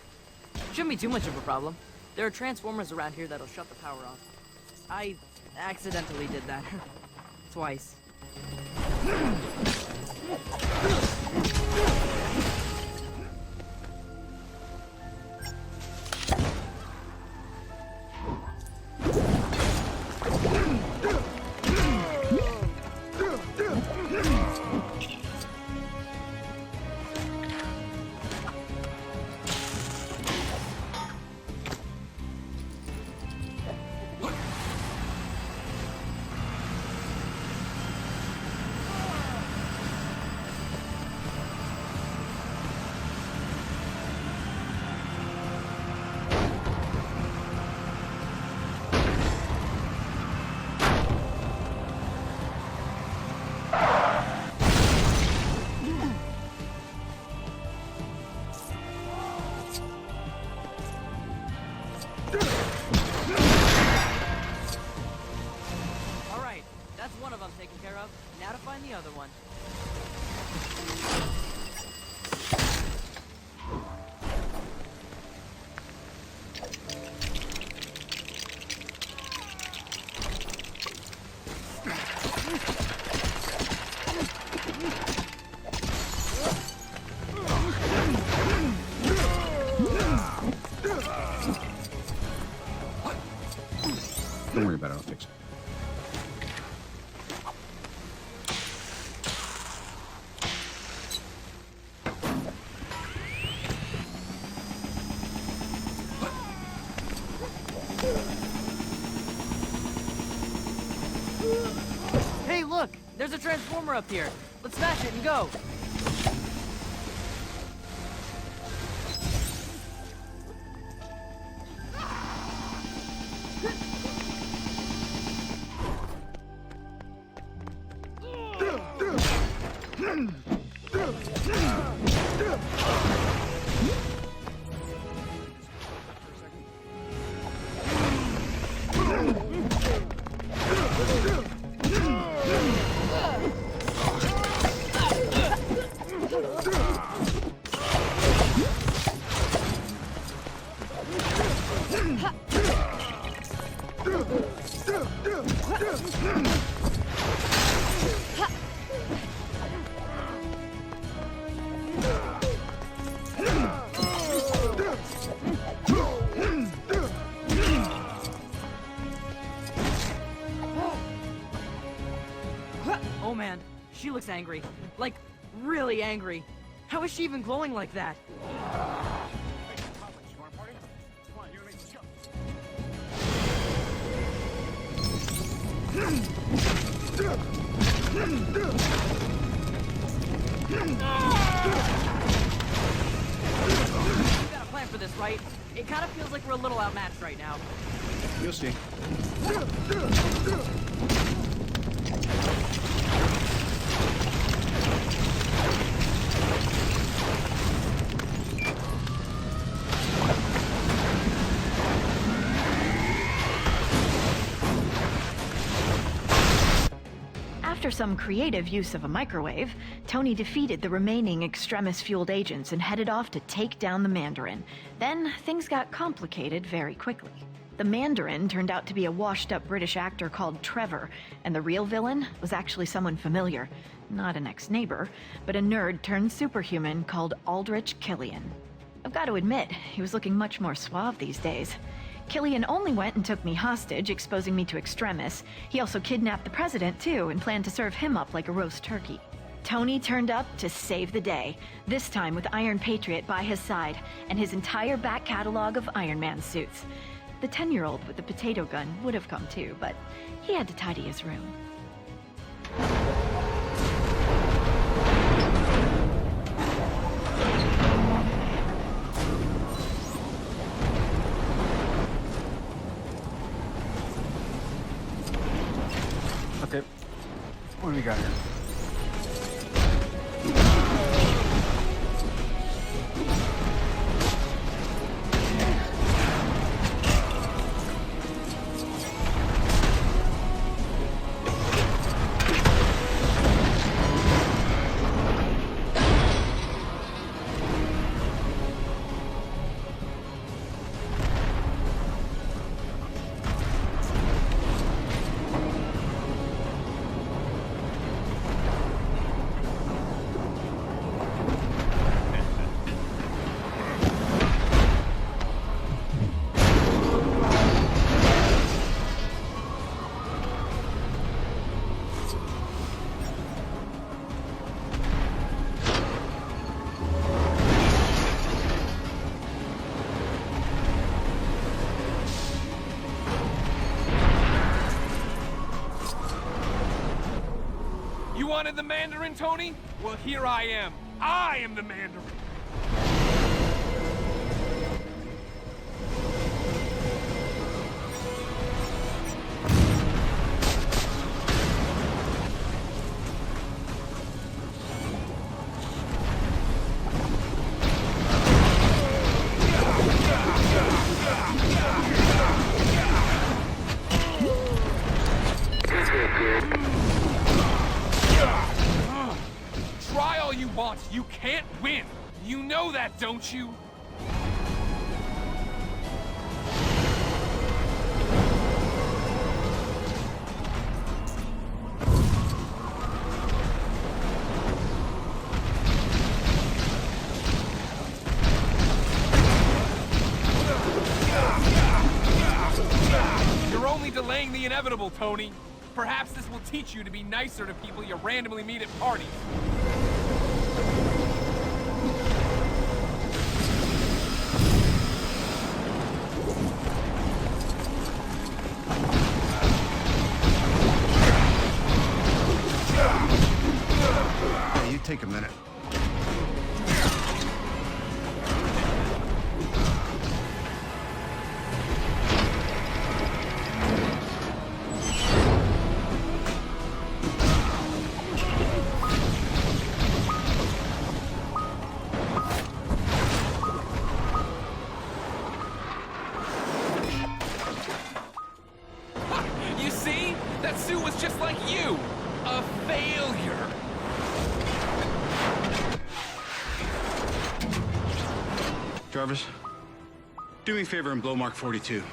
Shouldn't be too much of a problem. There are transformers around here that'll shut the power off. I accidentally did that. Twice. Taken care of. Now to find the other one. Don't worry about it, I'll fix it. Hey, look! There's a transformer up here. Let's smash it and go. Oh man, she looks angry. Like, really angry. How is she even glowing like that? We got a plan for this, right? It kind of feels like we're a little outmatched right now. You'll see. After some creative use of a microwave, Tony defeated the remaining extremis-fueled agents and headed off to take down the Mandarin. Then, things got complicated very quickly. The Mandarin turned out to be a washed-up British actor called Trevor, and the real villain was actually someone familiar. Not an ex-neighbor, but a nerd-turned-superhuman called Aldrich Killian. I've got to admit, he was looking much more suave these days. Killian only went and took me hostage, exposing me to extremis. He also kidnapped the president, too, and planned to serve him up like a roast turkey. Tony turned up to save the day, this time with Iron Patriot by his side, and his entire back catalog of Iron Man suits. The 10-year-old with the potato gun would have come too, but he had to tidy his room. Okay, what do we got here? You wanted the Mandarin, Tony? Well, here I am. I am the Mandarin. Try all you want. You can't win. You know that, don't you? You're only delaying the inevitable, Tony. Perhaps this will teach you to be nicer to people you randomly meet at parties. Hey, you take a minute. You see? That suit was just like you. A failure. Jarvis, do me a favor and blow Mark 42.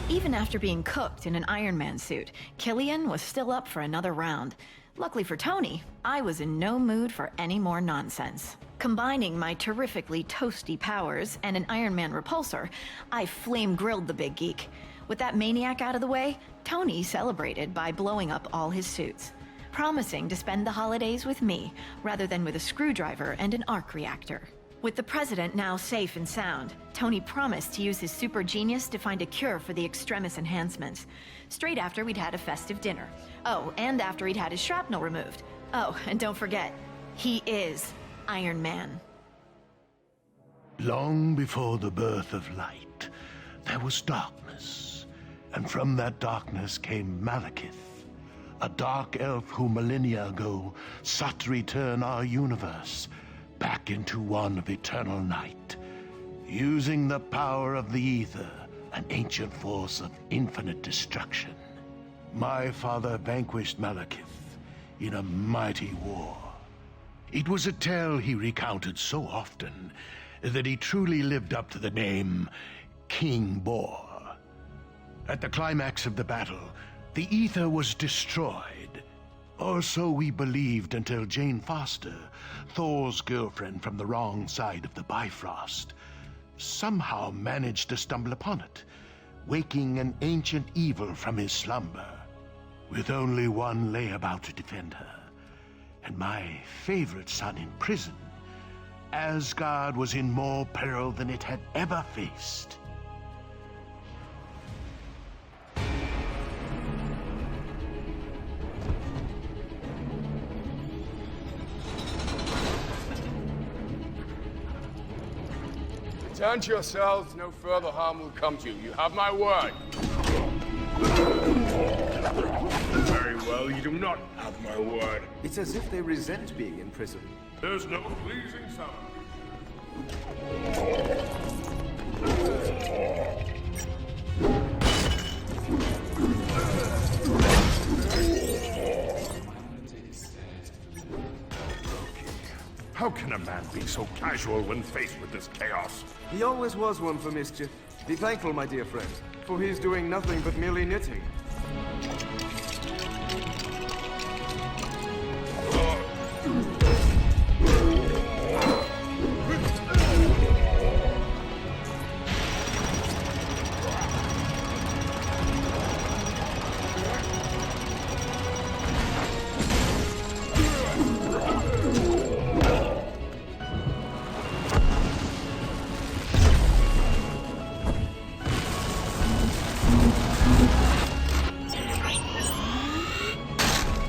Even after being cooked in an Iron Man suit, Killian was still up for another round. Luckily for Tony, I was in no mood for any more nonsense. Combining my terrifically toasty powers and an Iron Man repulsor, I flame-grilled the big geek. With that maniac out of the way, Tony celebrated by blowing up all his suits. promising to spend the holidays with me, rather than with a screwdriver and an arc reactor. With the president now safe and sound, Tony promised to use his super genius to find a cure for the extremis enhancements. Straight after we'd had a festive dinner. Oh, and after he'd had his shrapnel removed. Oh, and don't forget, he is Iron Man. Long before the birth of light, there was darkness. And from that darkness came Malekith, a dark elf who millennia ago sought to return our universe back into one of eternal night, using the power of the Aether, an ancient force of infinite destruction. My father vanquished Malekith in a mighty war. It was a tale he recounted so often that he truly lived up to the name King Boar. At the climax of the battle, the Aether was destroyed. Or so we believed until Jane Foster, Thor's girlfriend from the wrong side of the Bifrost, somehow managed to stumble upon it, waking an ancient evil from his slumber. With only one layabout to defend her, and my favorite son in prison, Asgard was in more peril than it had ever faced. Return to yourselves. No further harm will come to you. You have my word. Very well, you do not have my word. It's as if they resent being in prison. There's no pleasing sound. How can a man be so casual when faced with this chaos? He always was one for mischief. Be thankful, my dear friend, for he's doing nothing but merely knitting.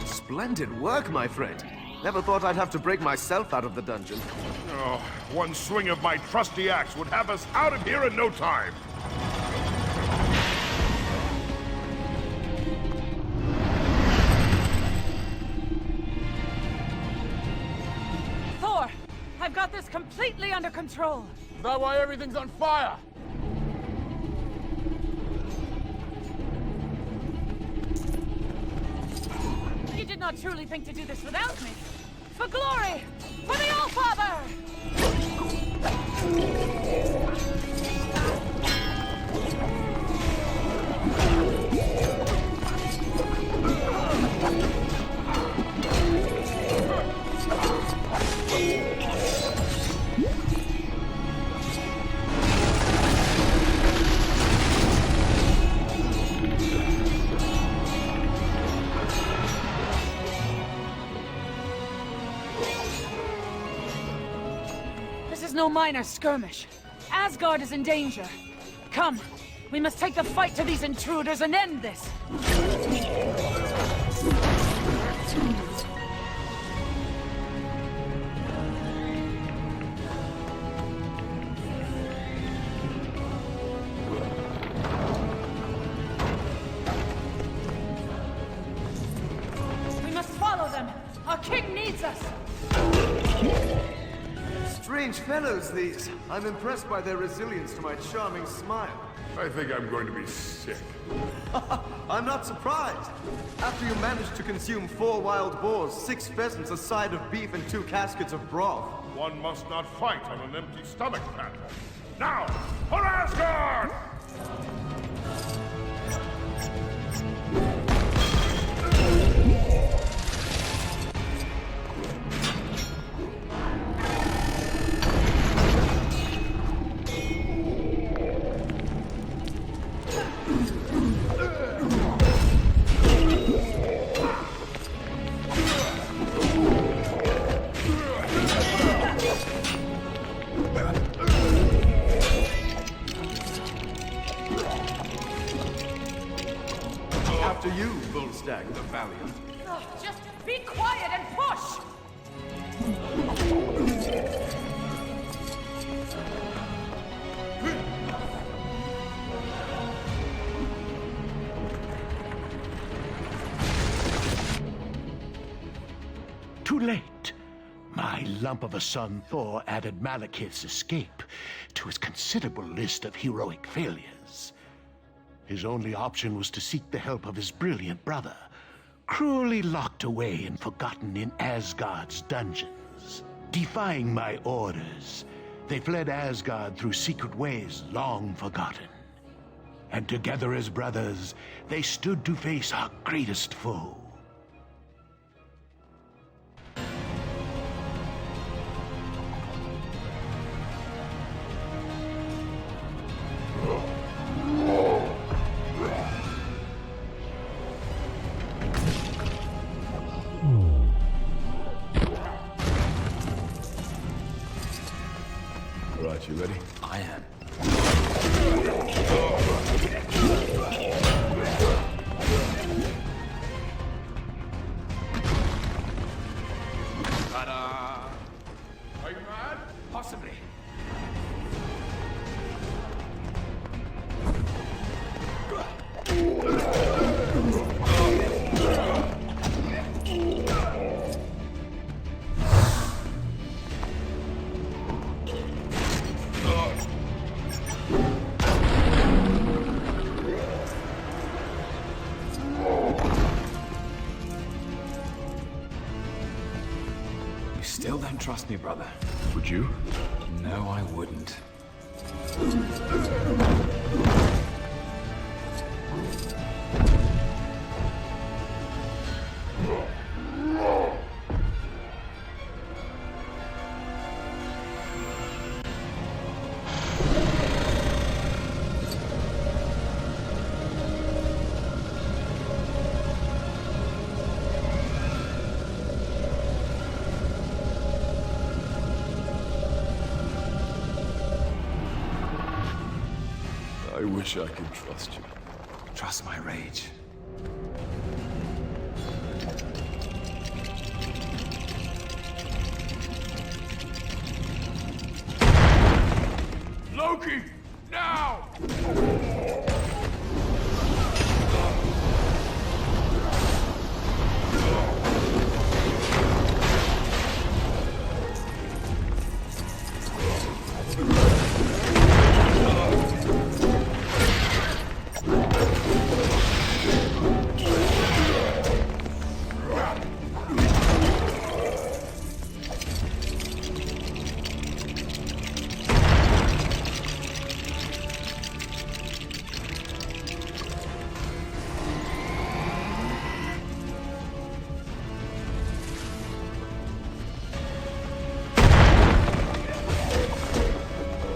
Splendid work, my friend. Never thought I'd have to break myself out of the dungeon. Oh, one swing of my trusty axe would have us out of here in no time. Thor, I've got this completely under control. Is that why everything's on fire? You did not truly think to do this without me. For glory! For the All-Father! No minor skirmish. Asgard is in danger. Come, we must take the fight to these intruders and end this. We must follow them. Our king needs us. Strange fellows, these. I'm impressed by their resilience to my charming smile. I think I'm going to be sick. I'm not surprised. After you managed to consume 4 wild boars, 6 pheasants, a side of beef, and 2 caskets of broth. One must not fight on an empty stomach, Panther. Now, for Asgard! after you, Bullstag the Valiant. Just be quiet and push! Too late. My lump of a son Thor added Malekith's escape to his considerable list of heroic failures. His only option was to seek the help of his brilliant brother, cruelly locked away and forgotten in Asgard's dungeons. Defying my orders, they fled Asgard through secret ways long forgotten. And together as brothers, they stood to face our greatest foe. Right, you ready? I am. Ta-da! Are you mad? Possibly. You still don't trust me, brother? Would you? No, I wouldn't. I wish I could trust you. Trust my rage. Loki! Now!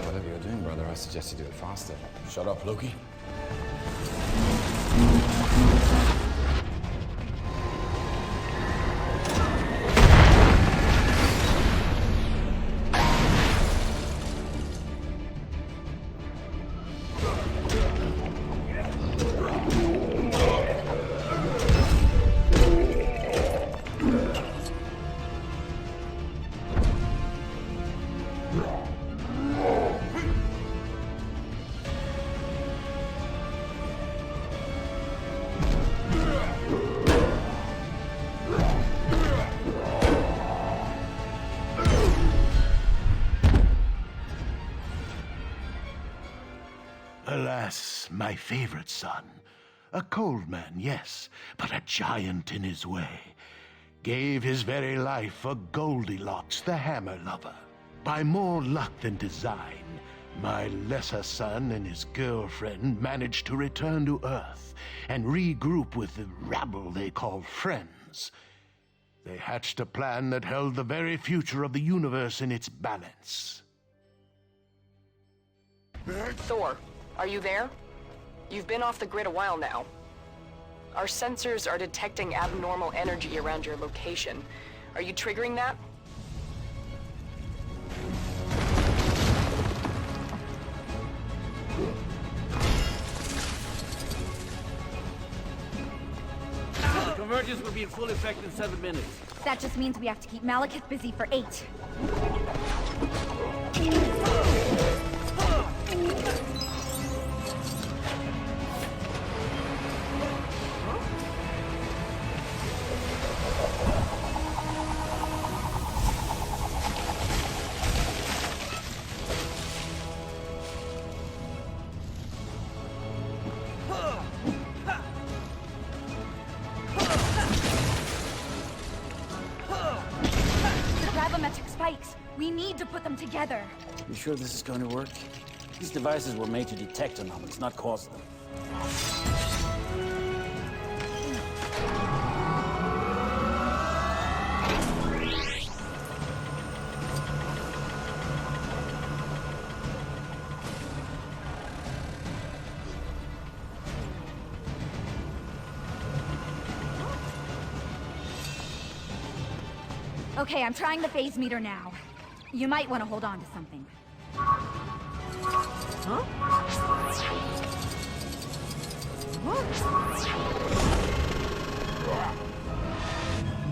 Whatever you're doing, brother, I suggest you do it faster. Shut up, Loki. Alas, my favorite son. A cold man, yes, but a giant in his way. Gave his very life for Goldilocks, the hammer lover. By more luck than design, my lesser son and his girlfriend managed to return to Earth and regroup with the rabble they call friends. They hatched a plan that held the very future of the universe in its balance. Thor, are you there? You've been off the grid a while now. Our sensors are detecting abnormal energy around your location. Are you triggering that? Purges will be in full effect in 7 minutes. That just means we have to keep Malekith busy for 8. We need to put them together. You sure this is going to work? These devices were made to detect anomalies, not cause them. Okay, I'm trying the phase meter now. You might want to hold on to something. Huh?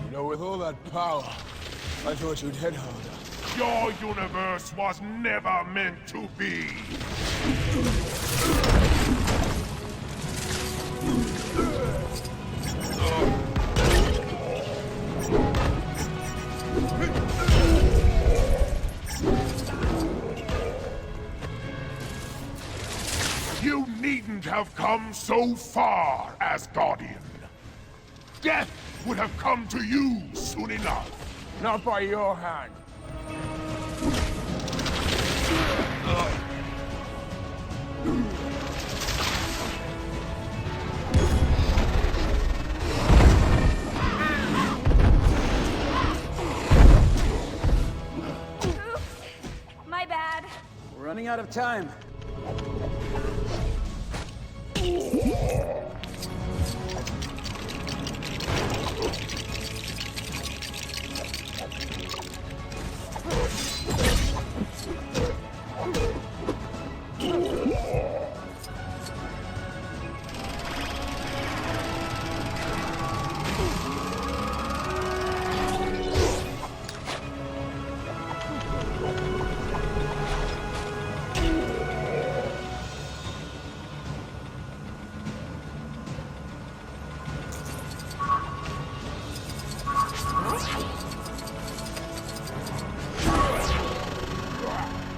You know, with all that power, I thought you'd head harder. Your universe was never meant to be. You needn't have come so far, Asgardian. Death would have come to you soon enough. Not by your hand. Oops. My bad. We're running out of time.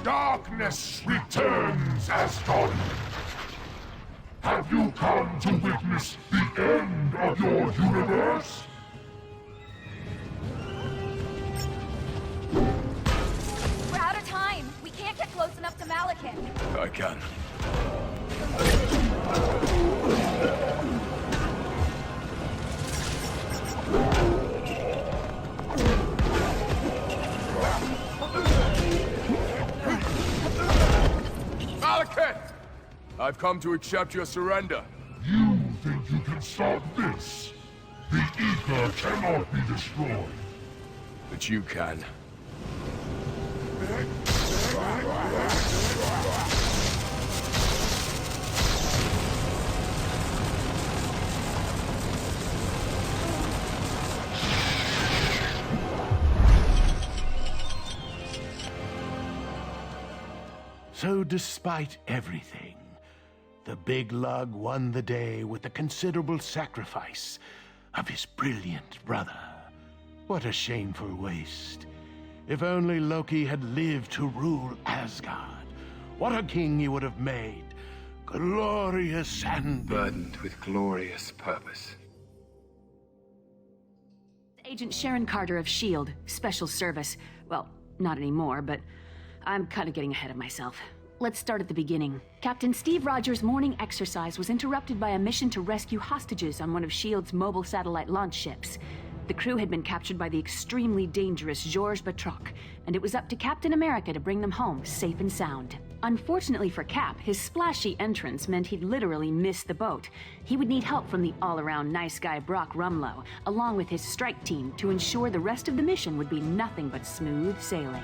Darkness returns, Asgardian. Have you come to witness the end of your universe? We're out of time. We can't get close enough to Malekith. I can. Malekith! I've come to accept your surrender. You think you can stop this? The Aether cannot be destroyed. But you can. So despite everything, the big lug won the day with the considerable sacrifice of his brilliant brother. What a shameful waste. If only Loki had lived to rule Asgard, what a king he would have made. Glorious and burdened with glorious purpose. Agent Sharon Carter of S.H.I.E.L.D., Special Service. Well, not anymore, but I'm kind of getting ahead of myself. Let's start at the beginning. Captain Steve Rogers' morning exercise was interrupted by a mission to rescue hostages on one of S.H.I.E.L.D.'s mobile satellite launch ships. The crew had been captured by the extremely dangerous Georges Batroc, and it was up to Captain America to bring them home safe and sound. Unfortunately for Cap, his splashy entrance meant he'd literally miss the boat. He would need help from the all-around nice guy Brock Rumlow, along with his strike team, to ensure the rest of the mission would be nothing but smooth sailing.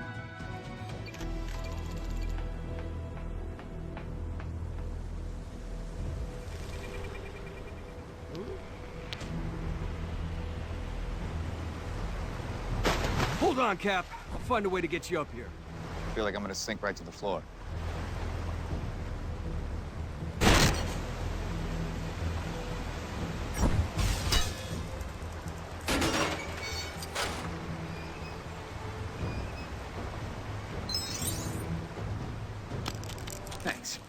Hold on, Cap. I'll find a way to get you up here. I feel like I'm gonna sink right to the floor. Thanks.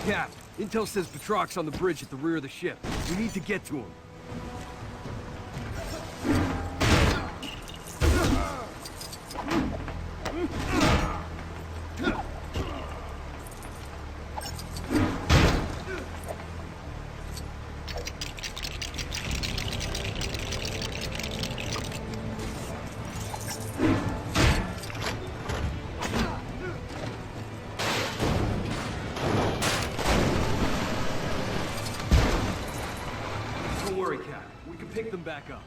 Cap, intel says Batroic's on the bridge at the rear of the ship. We need to get to him. Don't worry, Cap. We can pick them back up.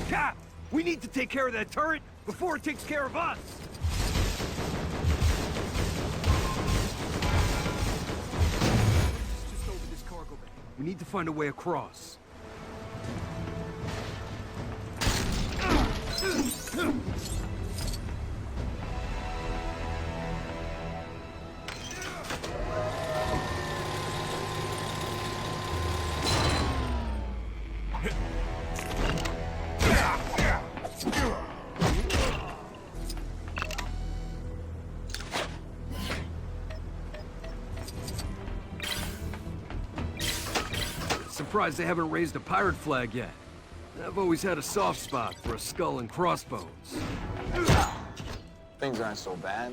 Cap! We need to take care of that turret before it takes care of us! It's just over this cargo bay. We need to find a way across. Surprised they haven't raised a pirate flag yet. I've always had a soft spot for a skull and crossbones. Things aren't so bad.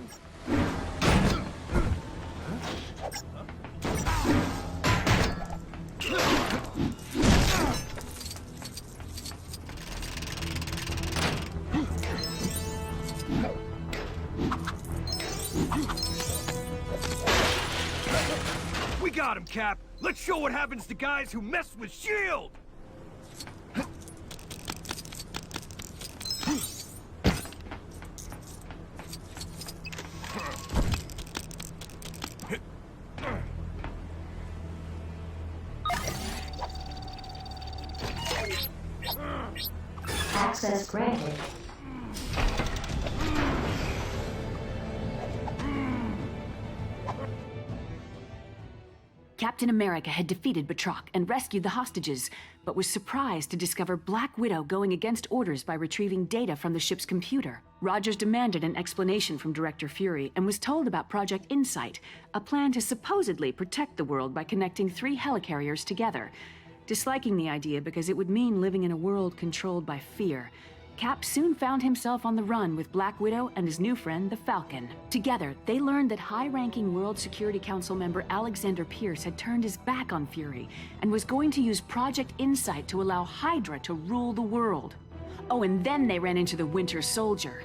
We got him, Cap! Let's show what happens to guys who mess with S.H.I.E.L.D! Access granted. Captain America had defeated Batroc and rescued the hostages, but was surprised to discover Black Widow going against orders by retrieving data from the ship's computer. Rogers demanded an explanation from Director Fury and was told about Project Insight, a plan to supposedly protect the world by connecting 3 helicarriers together. Disliking the idea because it would mean living in a world controlled by fear, Cap soon found himself on the run with Black Widow and his new friend, the Falcon. Together, they learned that high-ranking World Security Council member Alexander Pierce had turned his back on Fury and was going to use Project Insight to allow Hydra to rule the world. Oh, and then they ran into the Winter Soldier.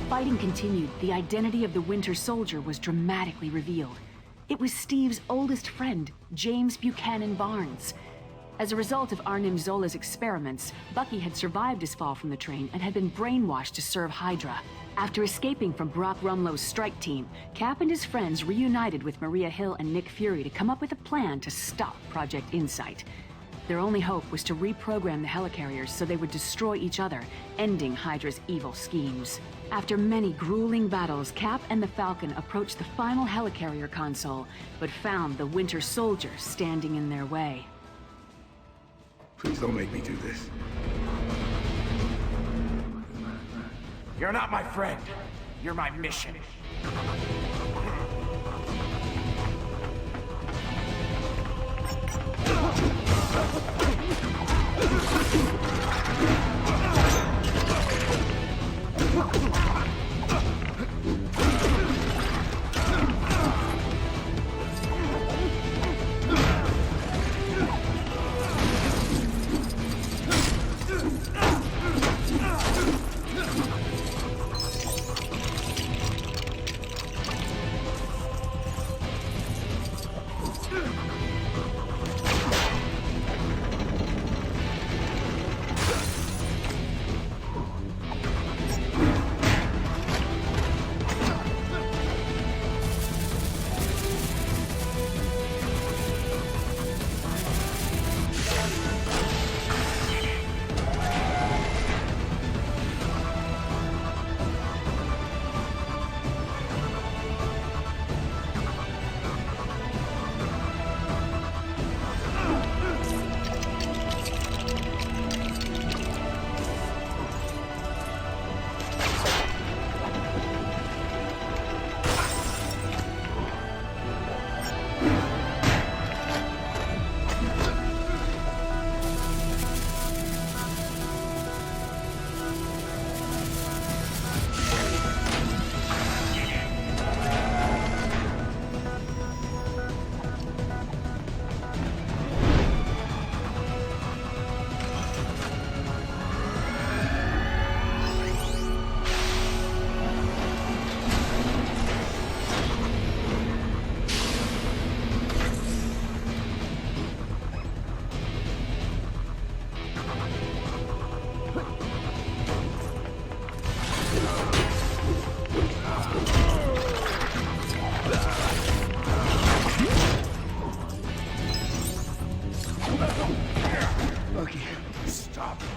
Fighting continued, the identity of the Winter Soldier was dramatically revealed. It was Steve's oldest friend, James Buchanan Barnes. As a result of Arnim Zola's experiments, Bucky had survived his fall from the train and had been brainwashed to serve Hydra. After escaping from Brock Rumlow's strike team, Cap and his friends reunited with Maria Hill and Nick Fury to come up with a plan to stop Project Insight. Their only hope was to reprogram the Helicarriers so they would destroy each other, ending Hydra's evil schemes. After many grueling battles, Cap and the Falcon approached the final Helicarrier console, but found the Winter Soldier standing in their way. Please don't make me do this. You're not my friend. You're my mission.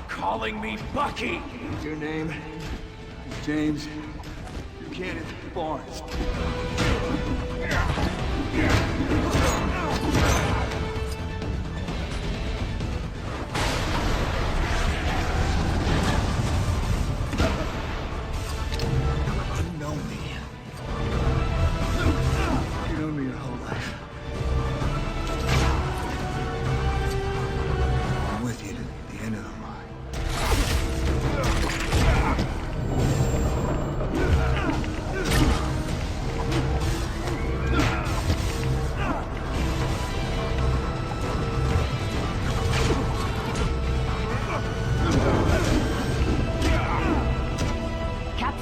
Calling me Bucky! Your name is James Buchanan Barnes. You know me. You know me your whole life. I'm with you to the end of the line.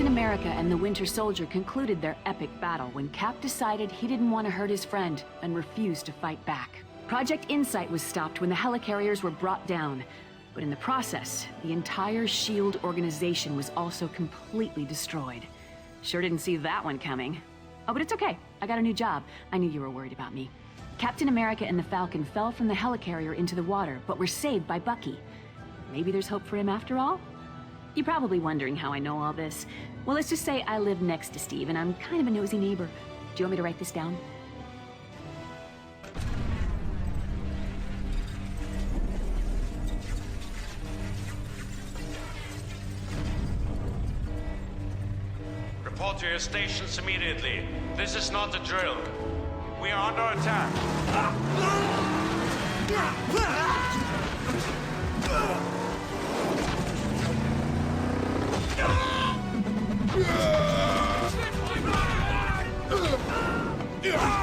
America and the Winter Soldier concluded their epic battle when Cap decided he didn't want to hurt his friend and refused to fight back. Project Insight was stopped when the Helicarriers were brought down, but in the process, the entire S.H.I.E.L.D. organization was also completely destroyed. Sure didn't see that one coming. Oh, but it's okay. I got a new job. I knew you were worried about me. Captain America and the Falcon fell from the Helicarrier into the water, but were saved by Bucky. Maybe there's hope for him after all? You're probably wondering how I know all this. Well, let's just say I live next to Steve, and I'm kind of a nosy neighbor. Do you want me to write this down? your stations immediately. This is not a drill. We are under attack.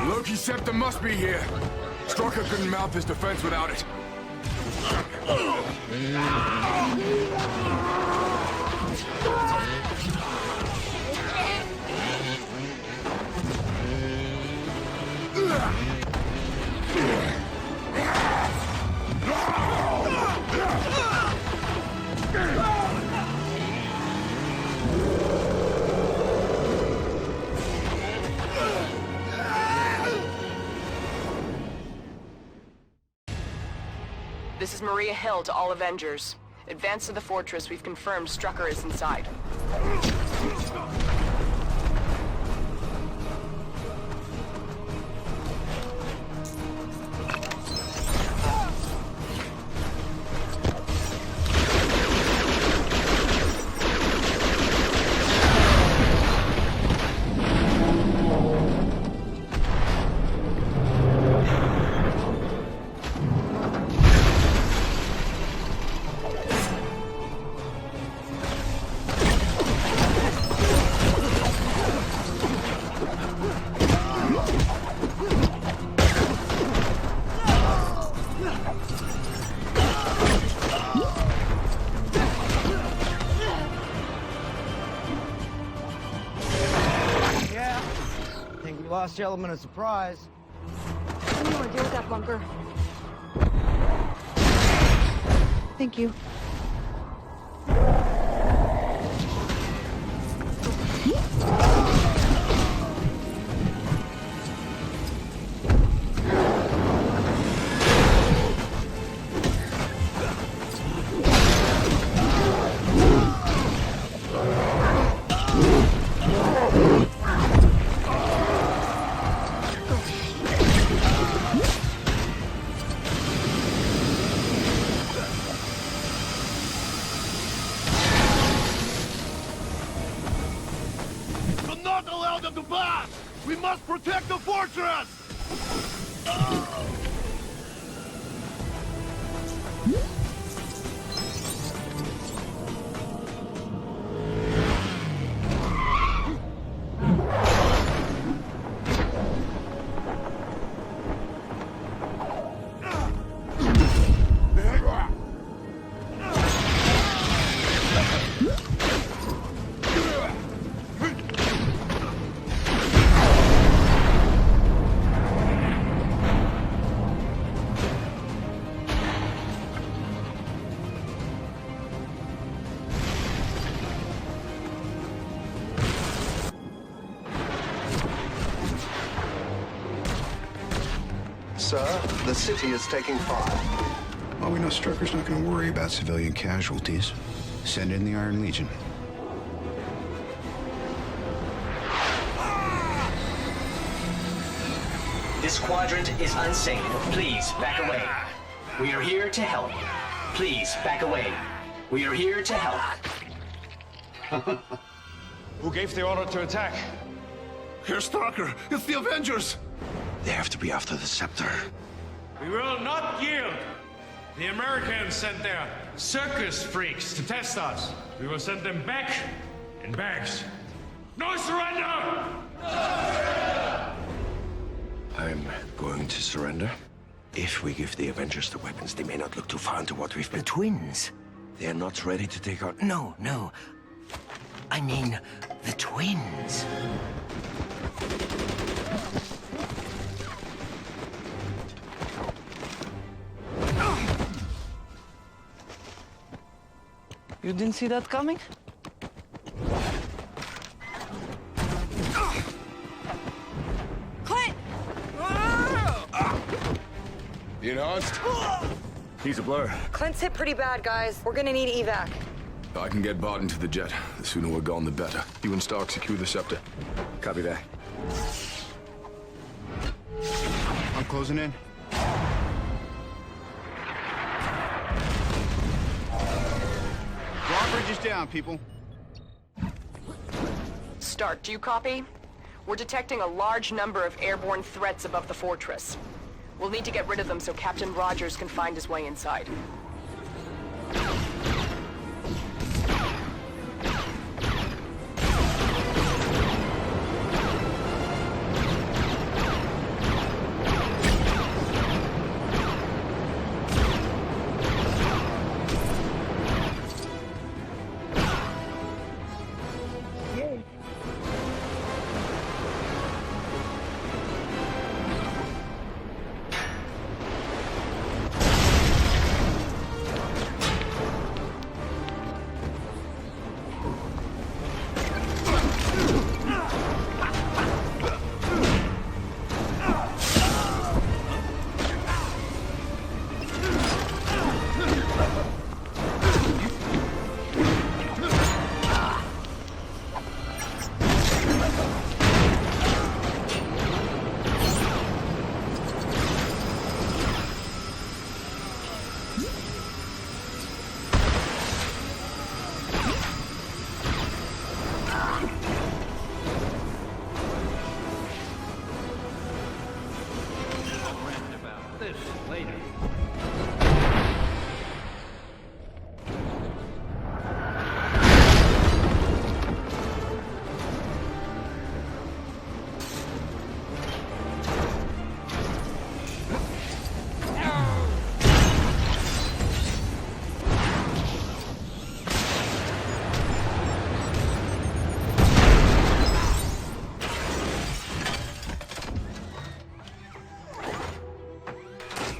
Loki's scepter must be here. Strucker couldn't mount his defense without it. This is Maria Hill to all Avengers. Advance to the fortress. We've confirmed Strucker is inside. Lost your element of surprise. How do you want to deal with that bunker? Thank you. We must protect the fortress! Sir, the city is taking fire. Well, we know Strucker's not going to worry about civilian casualties. Send in the Iron Legion. This quadrant is unsafe. Please, back away. We are here to help. Please, back away. We are here to help. Who gave the order to attack? Here's Strucker. It's the Avengers. They have to be after the scepter. We will not yield. The Americans sent their circus freaks to test us. We will send them back in bags. No surrender! I'm going to surrender. If we give the Avengers the weapons, they may not look too far into what we've been. The twins. They're not ready to take out... No. I mean, the twins. You didn't see that coming? Clint! Enhanced? He's a blur. Clint's hit pretty bad, guys. We're gonna need evac. I can get Bart into the jet. The sooner we're gone, the better. You and Stark secure the scepter. Copy that. I'm closing in. Drawbridge is down, people. start. Do you copy? We're detecting a large number of airborne threats above the fortress. We'll need to get rid of them so Captain Rogers can find his way inside.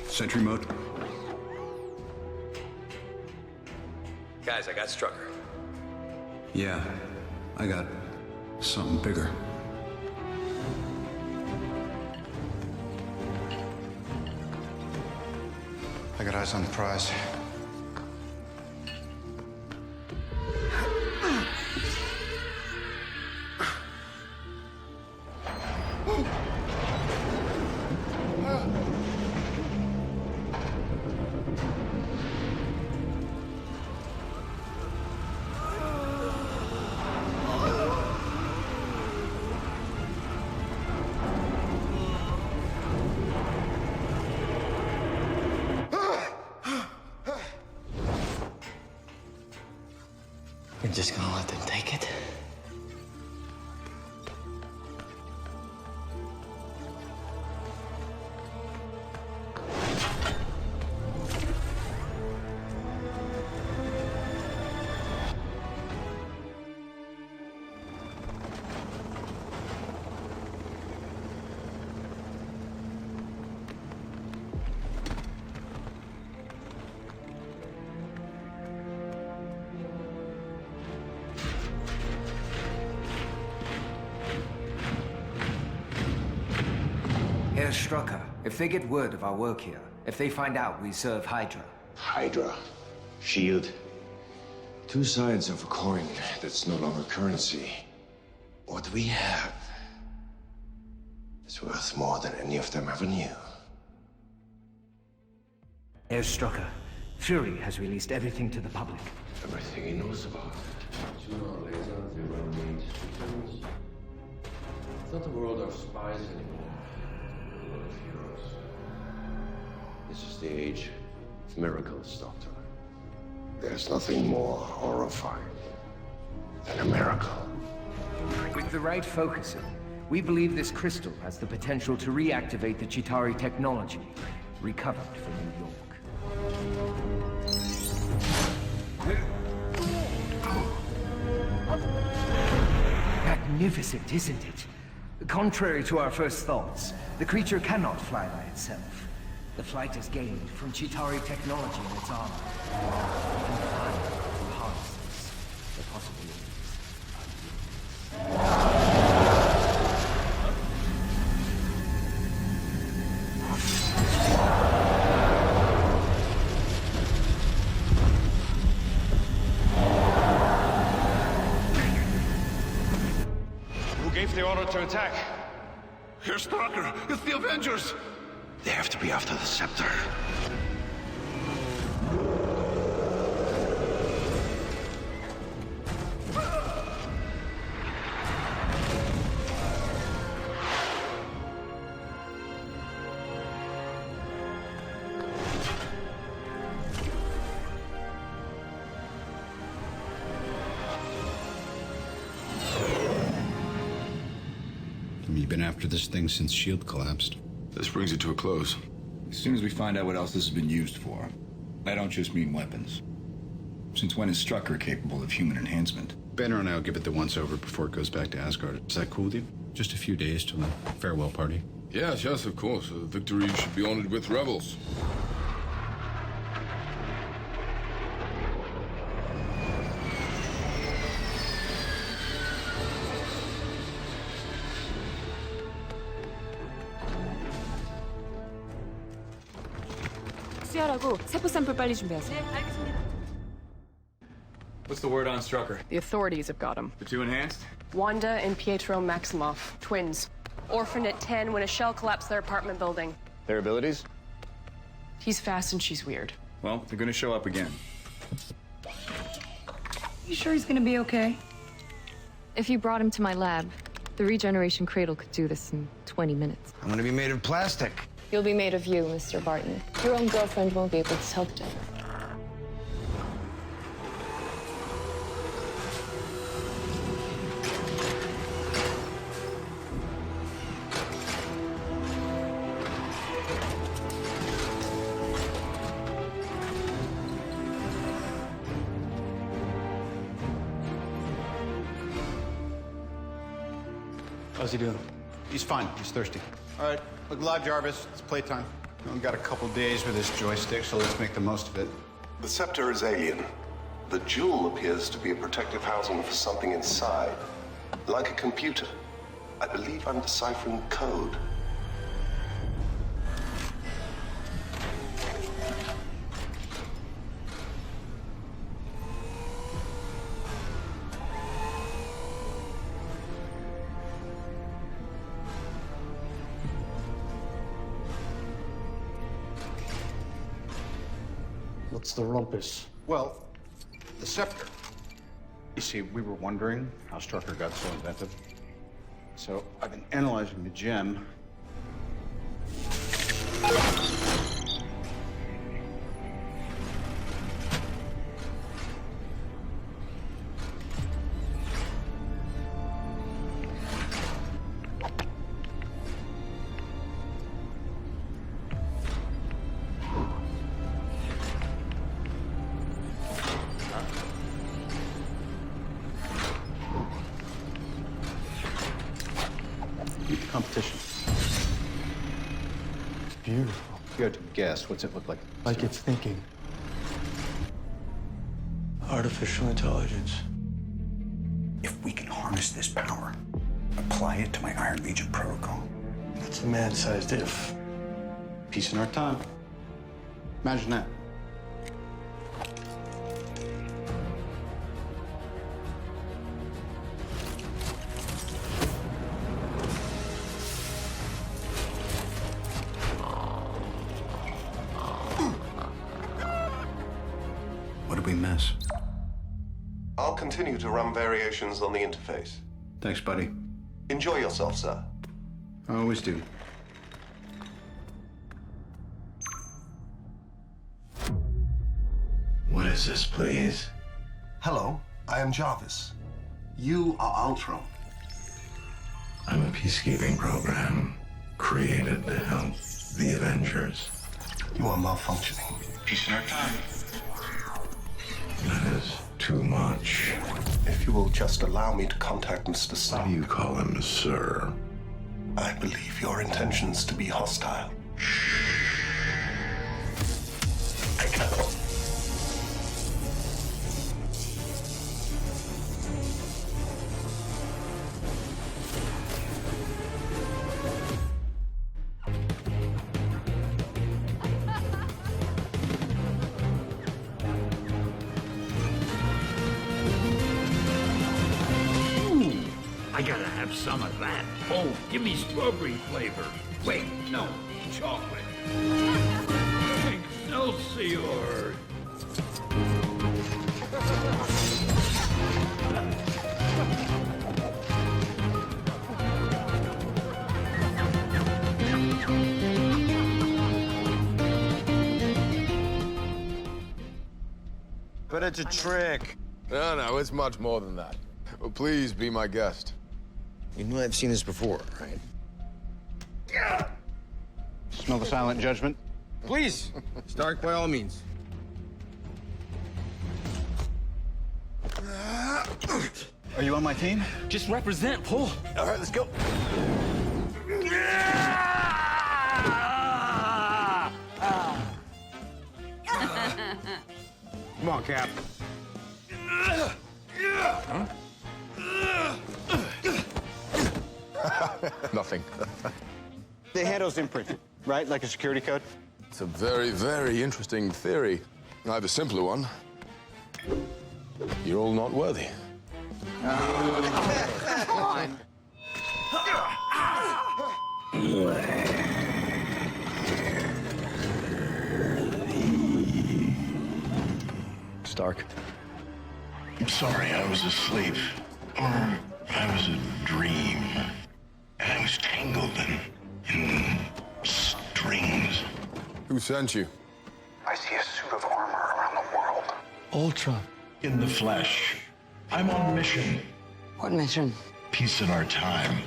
Sentry mode. Guys, I got Strucker. Yeah, I got something bigger. I got eyes on the prize. You're just gonna let them take it? Herr Strucker, if they get word of our work here, if they find out we serve Hydra. Hydra. S.H.I.E.L.D. Two sides of a coin that's no longer currency. What we have is worth more than any of them ever knew. Herr Strucker, Fury has released everything to the public. Everything he knows about. Sooner or later, they will meet humans. It's not a world of spies anymore. It's a world of heroes. This is the age of miracles, Doctor. There's nothing more horrifying than a miracle. With the right focusing, we believe this crystal has the potential to reactivate the Chitauri technology recovered from New York. Magnificent, isn't it? Contrary to our first thoughts, the creature cannot fly by itself. The flight is gained from Chitauri technology in its armor. We can fly to harness this. The possibilities Who gave the order to attack? Herr Strucker, it's the Avengers! They have to be after the scepter. You've been after this thing since S.H.I.E.L.D. collapsed. This brings it to a close. As soon as we find out what else this has been used for, I don't just mean weapons. Since when is Strucker capable of human enhancement? Banner and I will give it the once-over before it goes back to Asgard. Is that cool with you? Just a few days till the farewell party. Yes, of course. Victory should be honored with rebels. 수혈하고 세포 샘플 빨리 준비하세요. 네, 알겠습니다. What's the word on Strucker? The authorities have got him. The two enhanced? Wanda and Pietro Maximoff, twins. Orphaned at 10 when a shell collapsed their apartment building. Their abilities? He's fast and she's weird. Well, they're gonna show up again. You sure he's gonna be okay? If you brought him to my lab, the regeneration cradle could do this in 20 minutes. I'm gonna be made of plastic. You'll be made of you, Mr. Barton. Your own girlfriend won't be able to help you. How's he doing? He's fine. He's thirsty. All right, look live, Jarvis. It's playtime. We only got a couple days with this joystick, so let's make the most of it. The scepter is alien. The jewel appears to be a protective housing for something inside. Like a computer. I believe I'm deciphering code. What's the rumpus? Well, the scepter. You see, we were wondering how Strucker got so inventive. So I've been analyzing the gem. Competition. It's beautiful. You had to guess. What's it look like? Like it's thinking. Artificial intelligence. If we can harness this power, apply it to my Iron Legion protocol. That's a man-sized if. Peace in our time. Imagine that. What did we miss? I'll continue to run variations on the interface. Thanks, buddy. Enjoy yourself, sir. I always do. What is this, please? Hello, I am Jarvis. You are Ultron. I'm a peacekeeping program created to help the Avengers. You are malfunctioning. Peace in our time. That is too much. If you will just allow me to contact Mr. Why Stark. do you call him Sir? I believe your intentions to be hostile. I cannot. I gotta have some of that. Oh, give me strawberry flavor. Wait, no, chocolate. Excelsior! But it's a trick. No, it's much more than that. Well, please be my guest. You know I've seen this before, right? Smell the silent judgment? Please, Stark, by all means. Are you on my team? Just represent, pull. All right, let's go. Come on, Cap. Huh? Nothing. The handle's imprinted, right? Like a security code? It's a very, very interesting theory. I have a simpler one. You're all not worthy. Come on. Stark. I'm sorry, I was asleep. Or I was a dream. And I was tangled in strings. Who sent you? I see a suit of armor around the world. Ultron. In the flesh. I'm on mission. What mission? Peace in our time.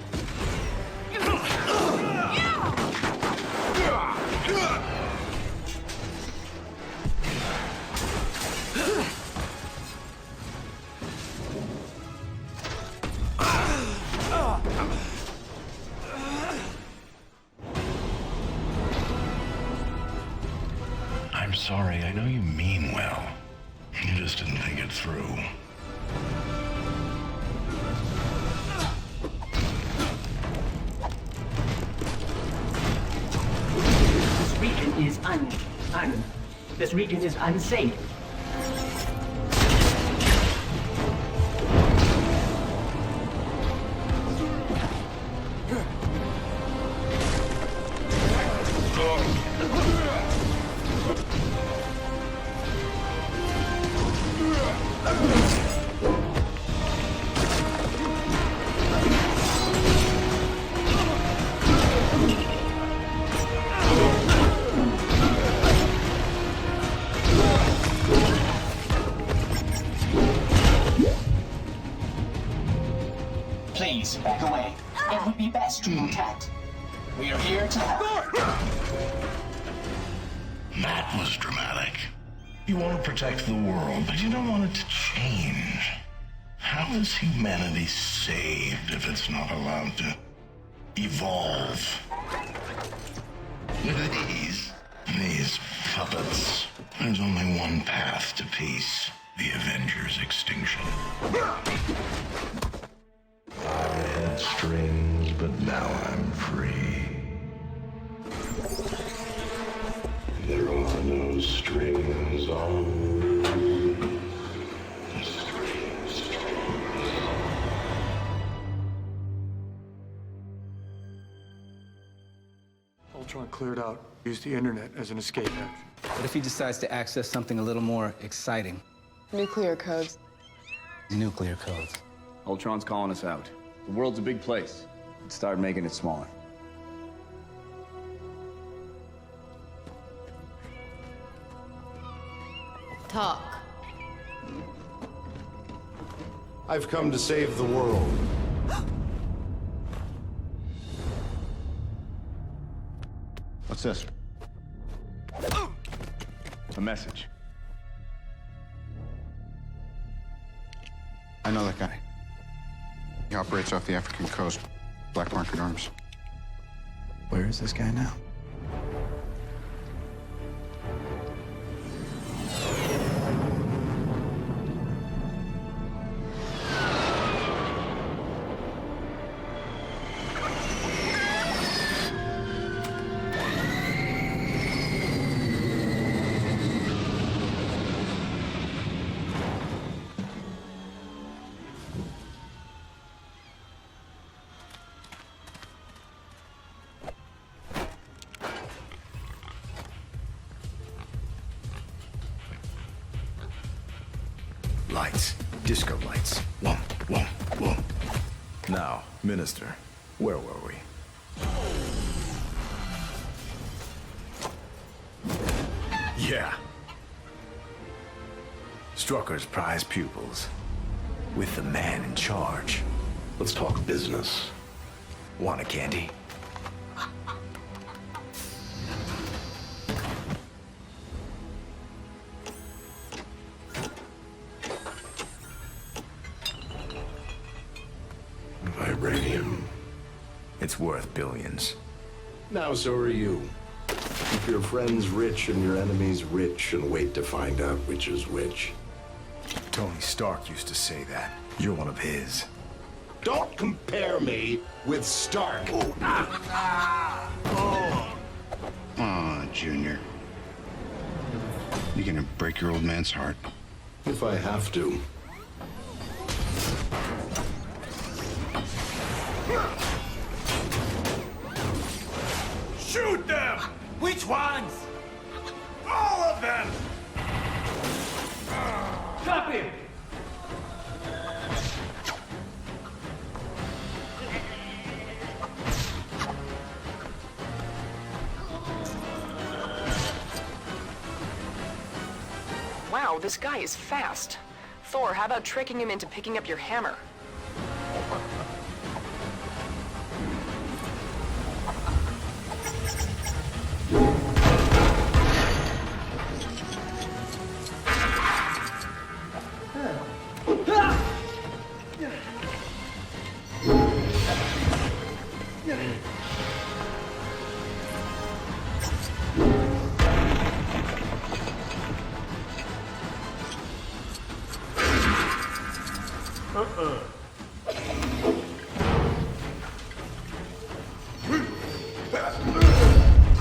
I'm sorry, I know you mean well. You just didn't think it through. This region is This region is unsafe. Please, back away. It would be best to protect. We are here to help. That was dramatic. You want to protect the world, but you don't want it to change. How is humanity saved if it's not allowed to evolve? These puppets. There's only one path to peace. The Avengers' extinction. I had strings, but now I'm free. There are no strings on strings. Ultron cleared out. Used the internet as an escape hatch. What if he decides to access something a little more exciting? Nuclear codes. Nuclear codes. Ultron's calling us out. The world's a big place. Let's start making it smaller. Talk. I've come to save the world. What's this? A message. I know that guy. He operates off the African coast. Black market arms. Where is this guy now? Lights. Disco lights. Whoa, whoa, whoa. Now, Minister, where were we? Yeah. Strucker's prize pupils. With the man in charge. Let's talk business. Want a candy? it's worth billions. Now so are you. Keep your friends rich and your enemies rich and wait to find out which is which. Tony Stark used to say that. You're one of his. Don't compare me with Stark. Aw, Junior. You're gonna break your old man's heart. If I have to. Shoot them! Which ones? All of them! Copy! Wow, this guy is fast. Thor, how about tricking him into picking up your hammer?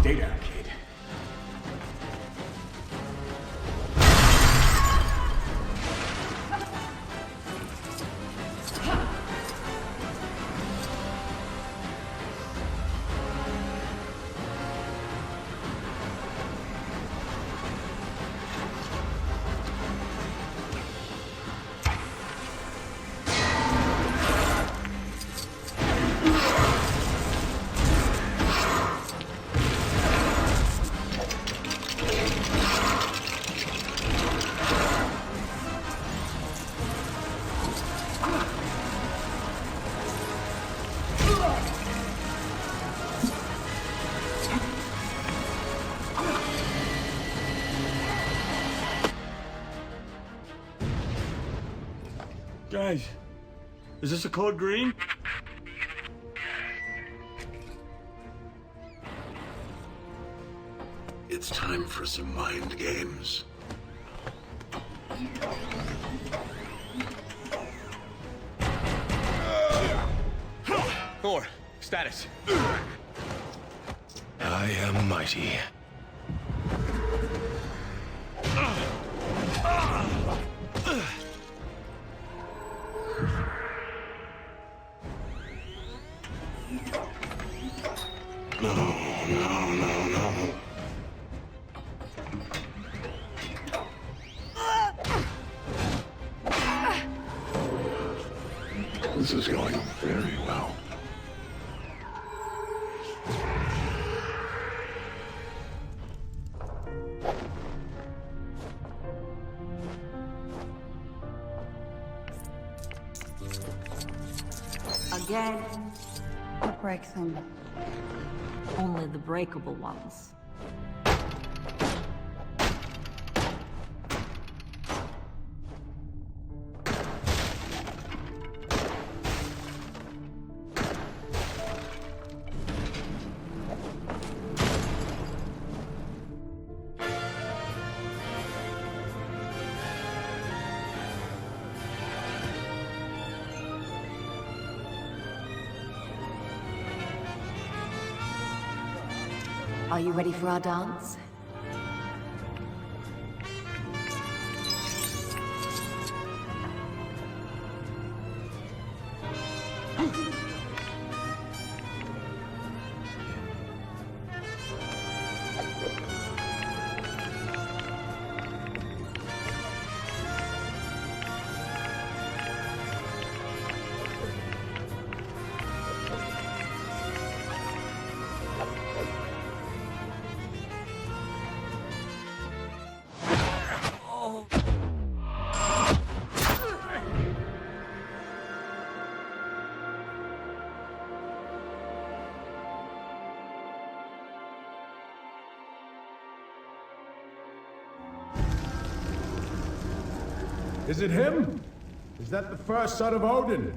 Stay down, kid. Guys, is this a code green? It's time for some mind games. Thor, status. I am mighty. No. This is going very well. Again. What breaks them? Only the breakable ones. Are you ready for our dance? Is it him? Is that the first son of Odin?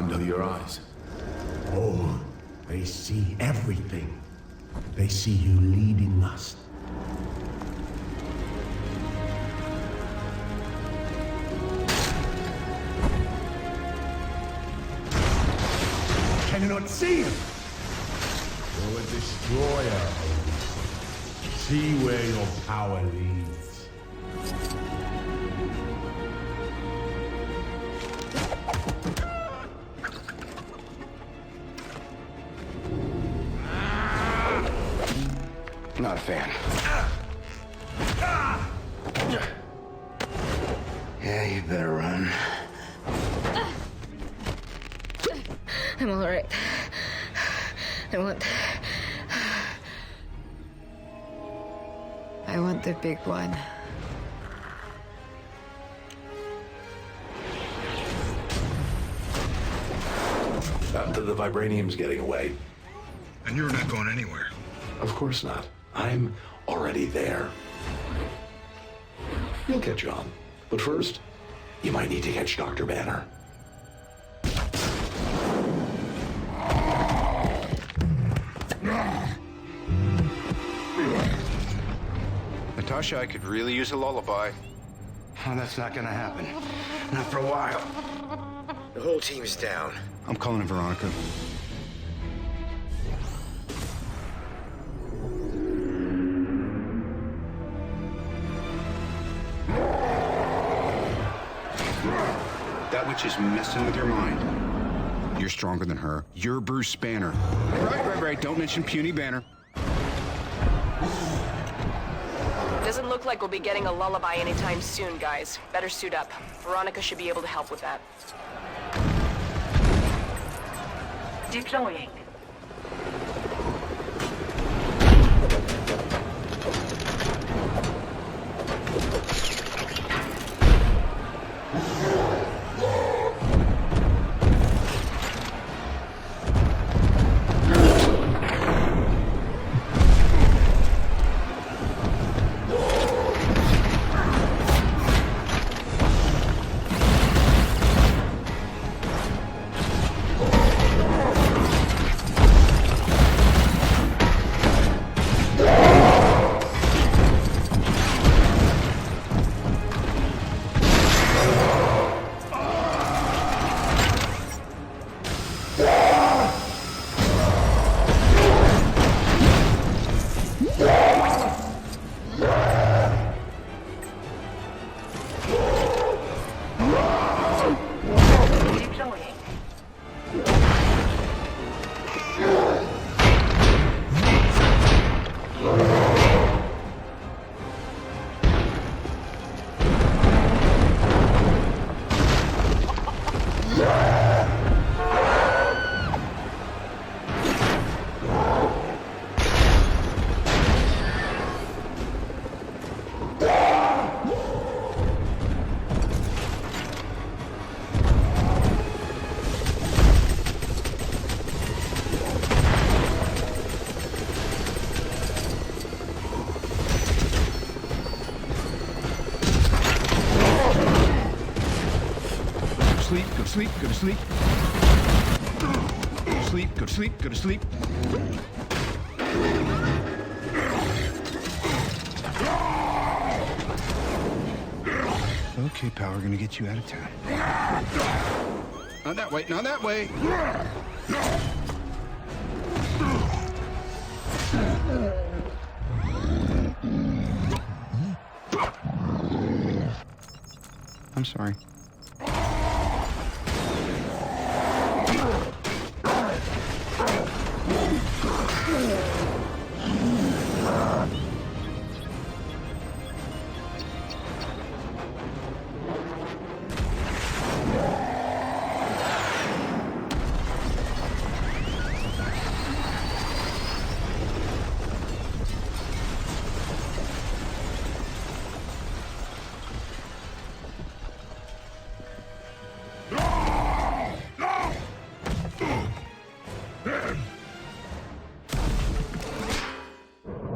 under your eyes? Oh, they see everything. They see you leading us. Can you not see him? You're a destroyer. See where your power leads. Not a fan. Yeah, you better run. I'm all right. I want the big one. The vibranium's getting away. And you're not going anywhere. Of course not. I'm already there. You'll catch on. But first, you might need to catch Dr. Banner. Natasha, I could really use a lullaby. Oh, that's not gonna happen. Not for a while. The whole team's down. I'm calling it Veronica. That witch is messing with your mind. You're stronger than her. You're Bruce Banner. Right. Don't mention puny Banner. Doesn't look like we'll be getting a lullaby anytime soon, guys. Better suit up. Veronica should be able to help with that. Deploying. Go to sleep. Go to sleep. Okay, pal, we're gonna get you out of town. Not that way, not that way. I'm sorry.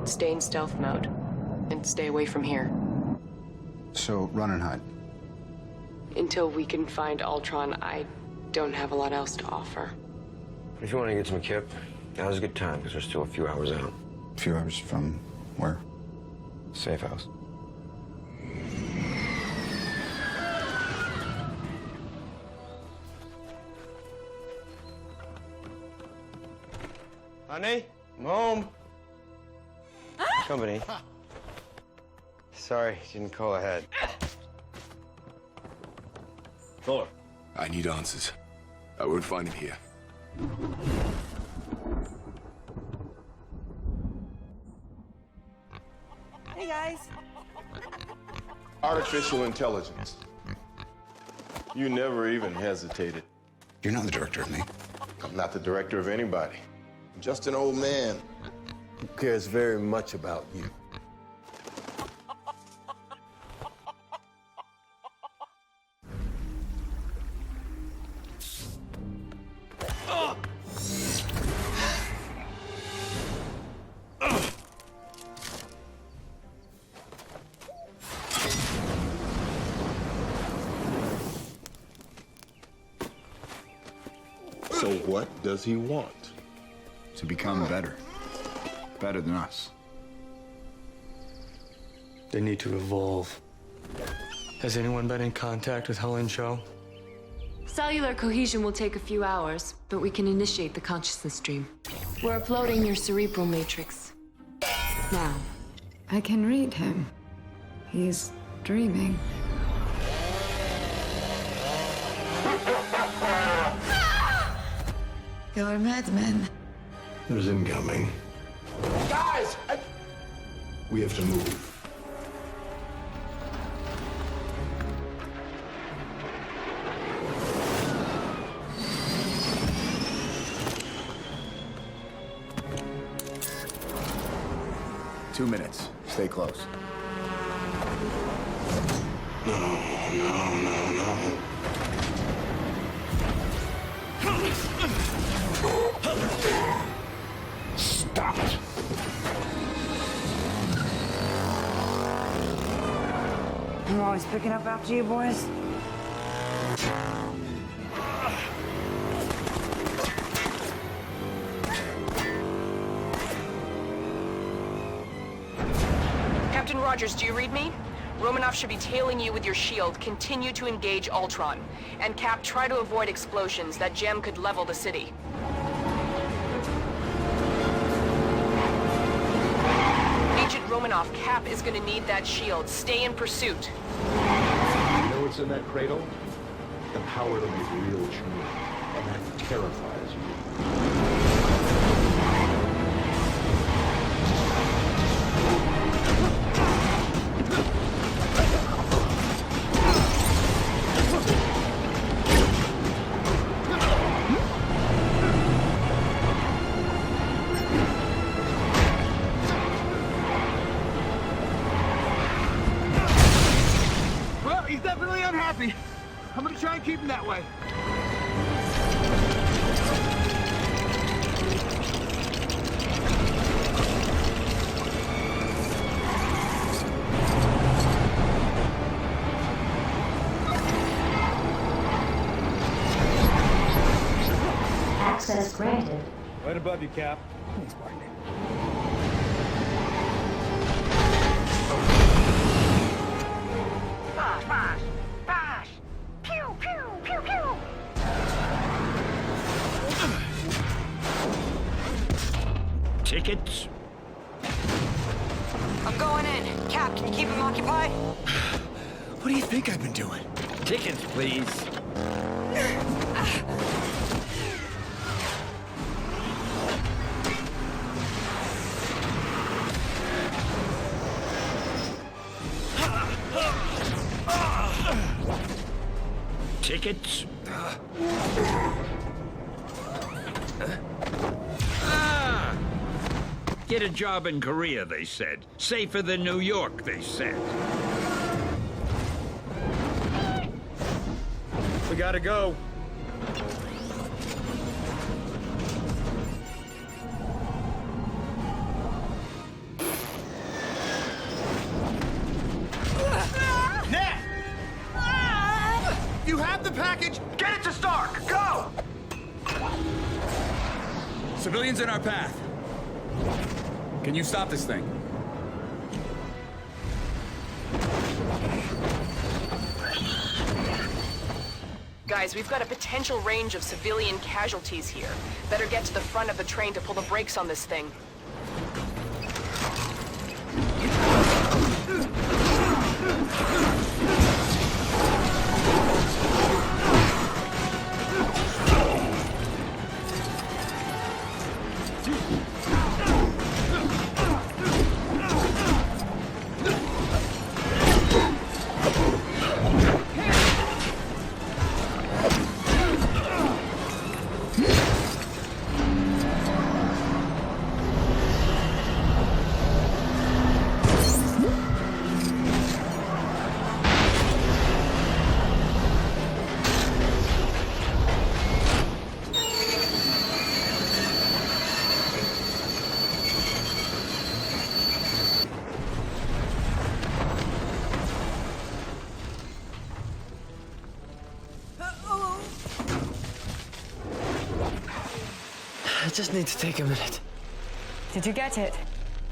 Stay in stealth mode. And stay away from here. So, run and hide. Until we can find Ultron, don't have a lot else to offer. If you want to get some kip, now's a good time because we're still a few hours out. A few hours from where? Safe house. Honey, I'm home. Company. Sorry, didn't call ahead. Thor. I need answers. I won't find him here. Hey, guys. Artificial intelligence. You never even hesitated. You're not the director of me. I'm not the director of anybody. I'm just an old man who cares very much about you. So what does he want? To become better. Better than us. They need to evolve. Has anyone been in contact with Helen Cho? Cellular cohesion will take a few hours, but we can initiate the consciousness stream. We're uploading your cerebral matrix. Now. I can read him. He's dreaming. You're a madman. There's incoming. Guys! We have to move. Two minutes. Stay close. No. Stop it. I'm always picking up after you, boys. Captain Rogers, do you read me? Romanoff should be tailing you with your shield. Continue to engage Ultron. And Cap, try to avoid explosions. That gem could level the city. Agent Romanoff, Cap is gonna need that shield. Stay in pursuit. You know what's in that cradle? The power to make real change. And that terrifies you. He's definitely unhappy. I'm gonna try and keep him that way. Access granted. Right above you, Cap. Thanks, partner. Bash! Bash! Pew! Pew! Pew! Pew! Tickets? I'm going in. Cap, can you keep him occupied? What do you think I've been doing? Tickets, please. Tickets? Get a job in Korea, they said. Safer than New York, they said. We gotta go. You have the package! Get it to Stark! Go! Civilians in our path. Can you stop this thing? Guys, we've got a potential range of civilian casualties here. Better get to the front of the train to pull the brakes on this thing. I just need to take a minute. Did you get it?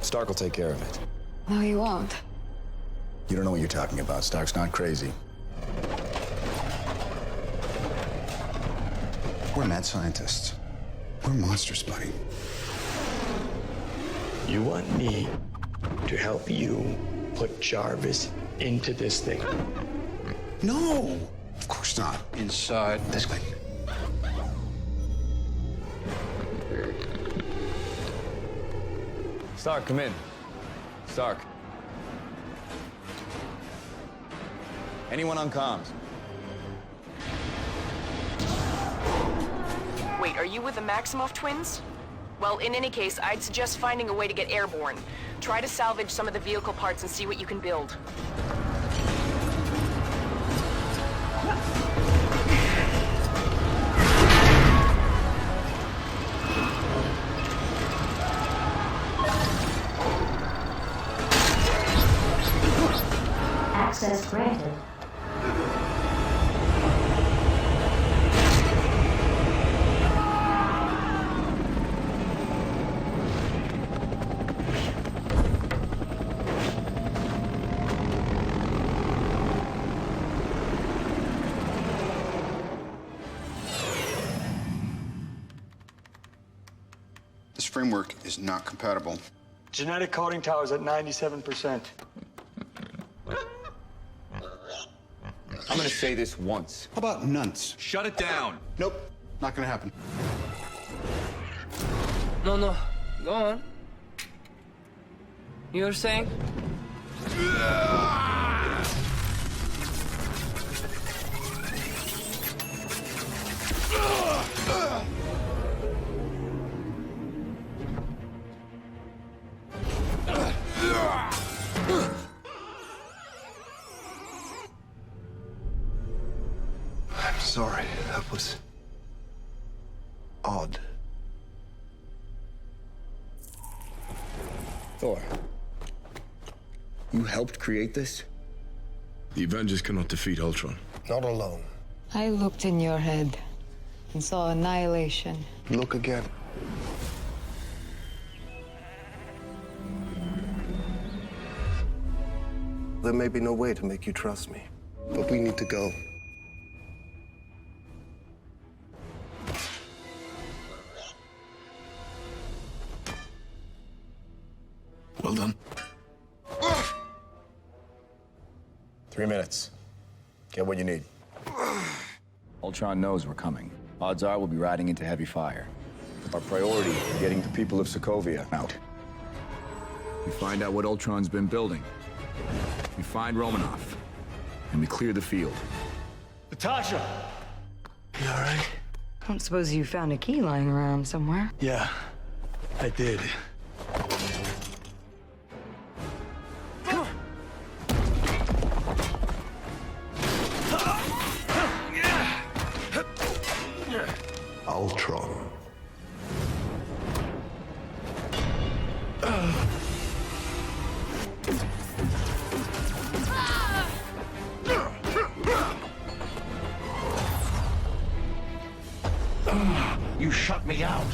Stark will take care of it. No, he won't. You don't know what you're talking about. Stark's not crazy. We're mad scientists. We're monsters, buddy. You want me to help you put Jarvis into this thing? No! Of course not. Inside. This way. Stark, come in. Stark. Anyone on comms? Wait, are you with the Maximoff twins? Well, in any case, I'd suggest finding a way to get airborne. Try to salvage some of the vehicle parts and see what you can build. Access granted. This framework is not compatible. Genetic coding tower's at 97%. I'm gonna say this once. How about nunts? Shut it down. Nope, not gonna happen. No, go on. You were saying? I'm sorry. That was odd. Thor, you helped create this? The Avengers cannot defeat Ultron. Not alone. I looked in your head and saw annihilation. Look again. There may be no way to make you trust me, But we need to go. Well done. 3 minutes. Get what you need. Ultron knows we're coming. Odds are we'll be riding into heavy fire. Our priority is getting the people of Sokovia out. We find out what Ultron's been building. We find Romanoff. And we clear the field. Natasha! You all right? I don't suppose you found a key lying around somewhere. Yeah, I did. Ultron. You shut me out.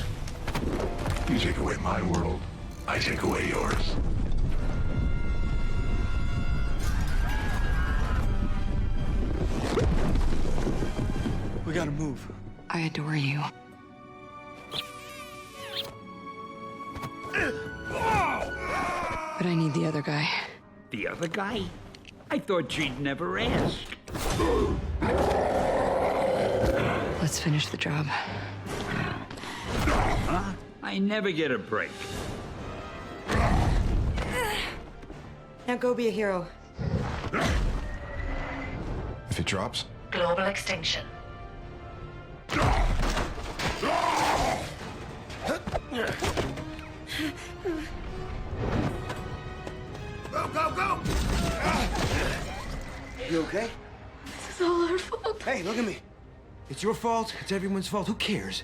You take away my world, I take away yours. We gotta move. I adore you. But I need the other guy. The other guy? I thought she'd never ask. Let's finish the job. Huh? I never get a break. Now go be a hero. If it drops? Global extinction. Go, go, go! You okay? This is all our fault. Hey, look at me. It's your fault. It's everyone's fault. Who cares?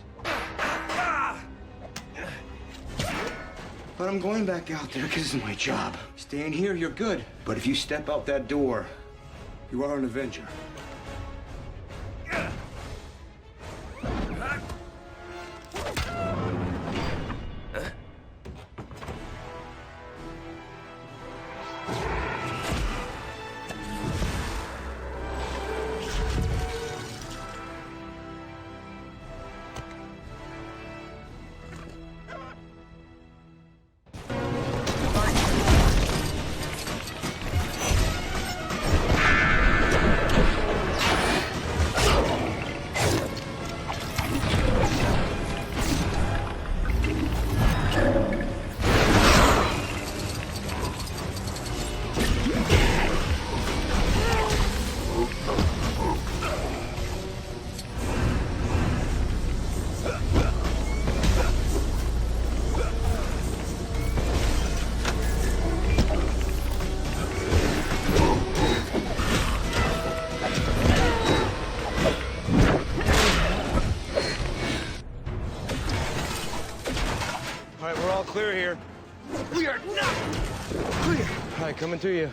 But I'm going back out there because it's my job. Staying here, you're good. But if you step out that door, you are an Avenger. Clear here. We are not clear. All right, coming to you.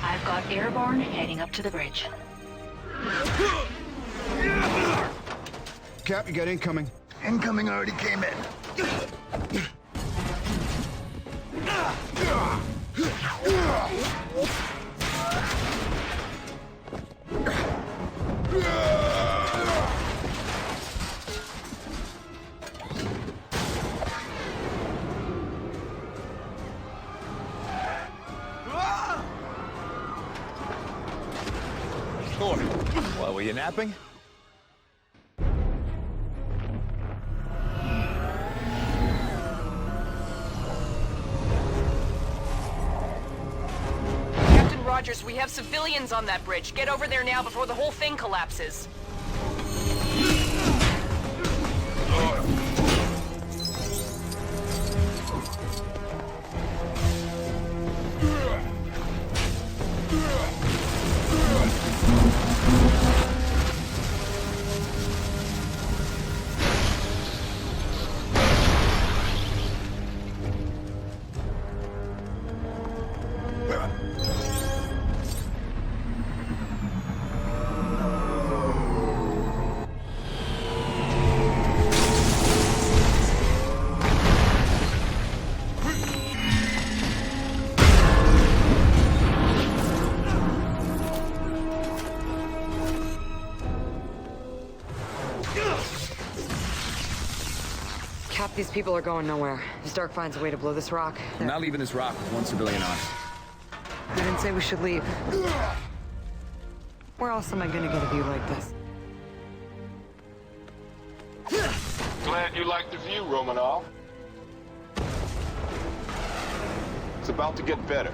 I've got airborne heading up to the bridge. Cap, you got incoming. Incoming already came in. Thor, what, were you napping? Captain Rogers, we have civilians on that bridge. Get over there now before the whole thing collapses. Cap, these people are going nowhere. If Stark finds a way to blow this rock... I'm not leaving this rock with one civilian on it. I didn't say we should leave. Where else am I gonna get a view like this? Glad you like the view, Romanov. It's about to get better.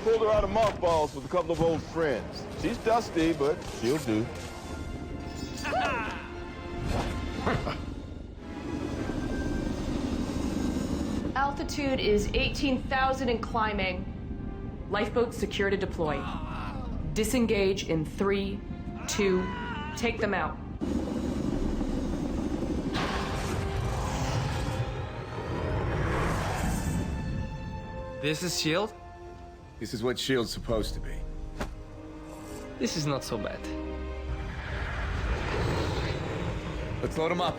Pulled her out of mothballs with a couple of old friends. She's dusty, but she'll do. Altitude is 18,000 and climbing. Lifeboat secure to deploy. Disengage in 3, 2, take them out. This is S.H.I.E.L.D? This is what S.H.I.E.L.D's supposed to be. This is not so bad. Let's load them up.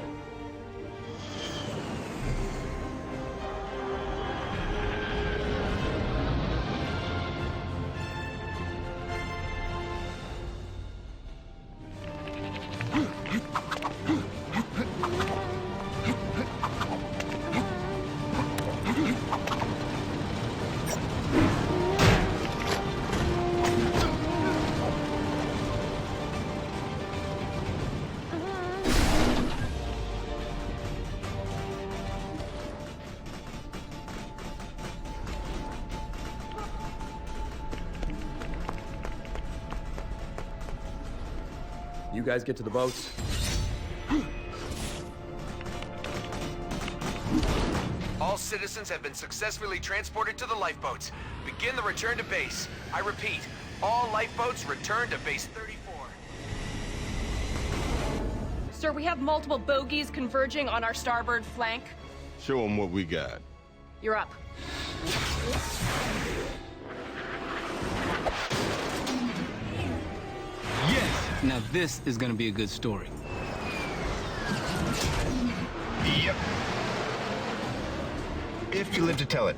You guys get to the boats. All citizens have been successfully transported to the lifeboats. Begin the return to base. I repeat, all lifeboats return to base 34. Sir, we have multiple bogies converging on our starboard flank. Show them what we got. You're up. Yes! Now this is gonna be a good story. Yep. If you live to tell it.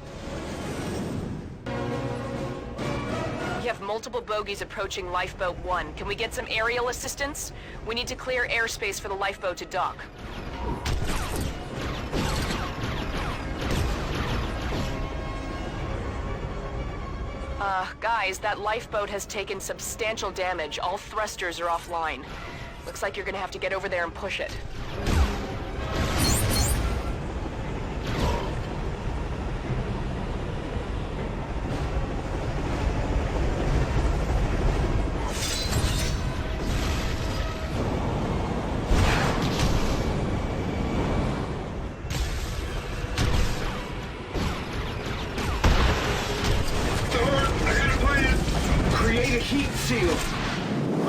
We have multiple bogies approaching Lifeboat 1. Can we get some aerial assistance? We need to clear airspace for the lifeboat to dock. Guys, that lifeboat has taken substantial damage. All thrusters are offline. Looks like you're gonna have to get over there and push it.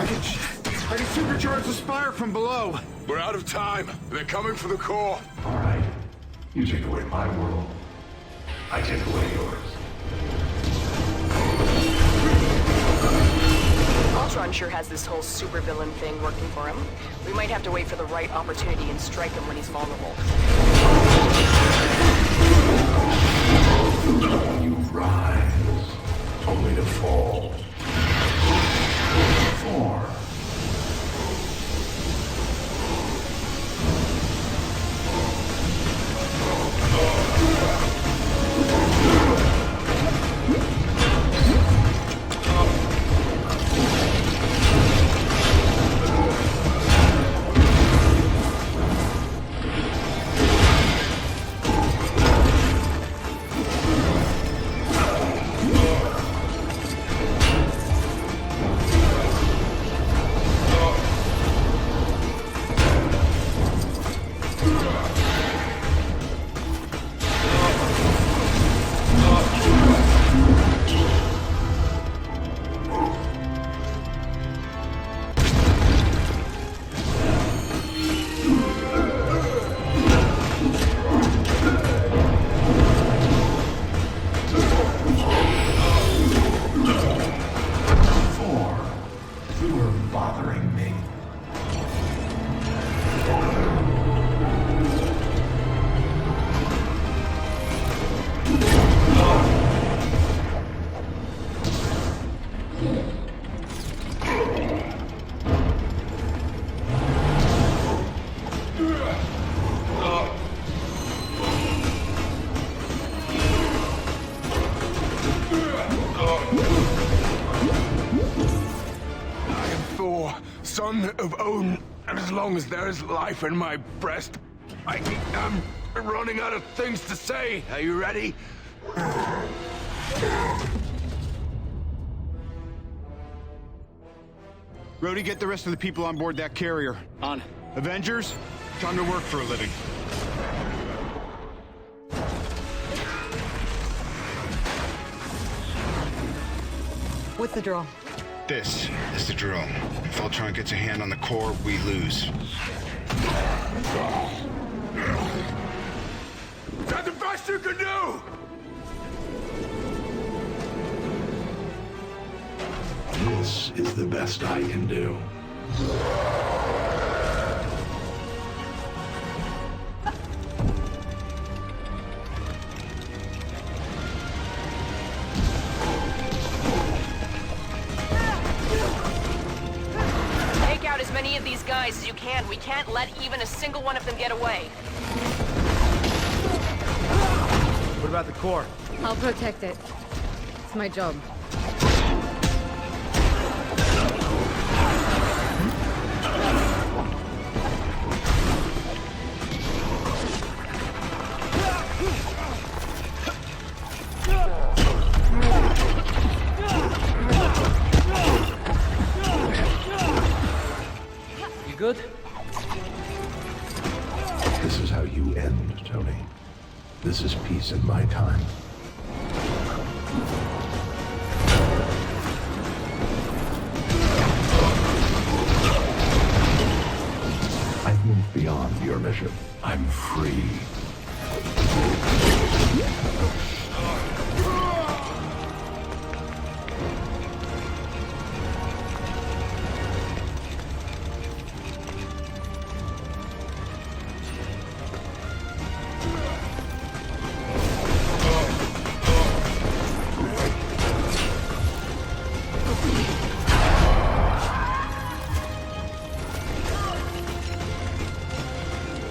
I can supercharge the spire from below. We're out of time. They're coming for the core. All right. You take away my world. I take away yours. Ultron sure has this whole supervillain thing working for him. We might have to wait for the right opportunity and strike him when he's vulnerable. You rise, only to fall. Thor. Son of Odin, and as long as there is life in my breast, I'm running out of things to say. Are you ready? Rhodey, get the rest of the people on board that carrier. On. Avengers, time to work for a living. What's the drill? This is the drill. If Ultron gets a hand on the core, we lose. Is that the best you can do? This is the best I can do. Take out as many of these guys as you can. We can't let even a single one of them get away. What about the core? I'll protect it. It's my job. You good? This is how you end, Tony. This is peace in my time. I've moved beyond your mission. I'm free.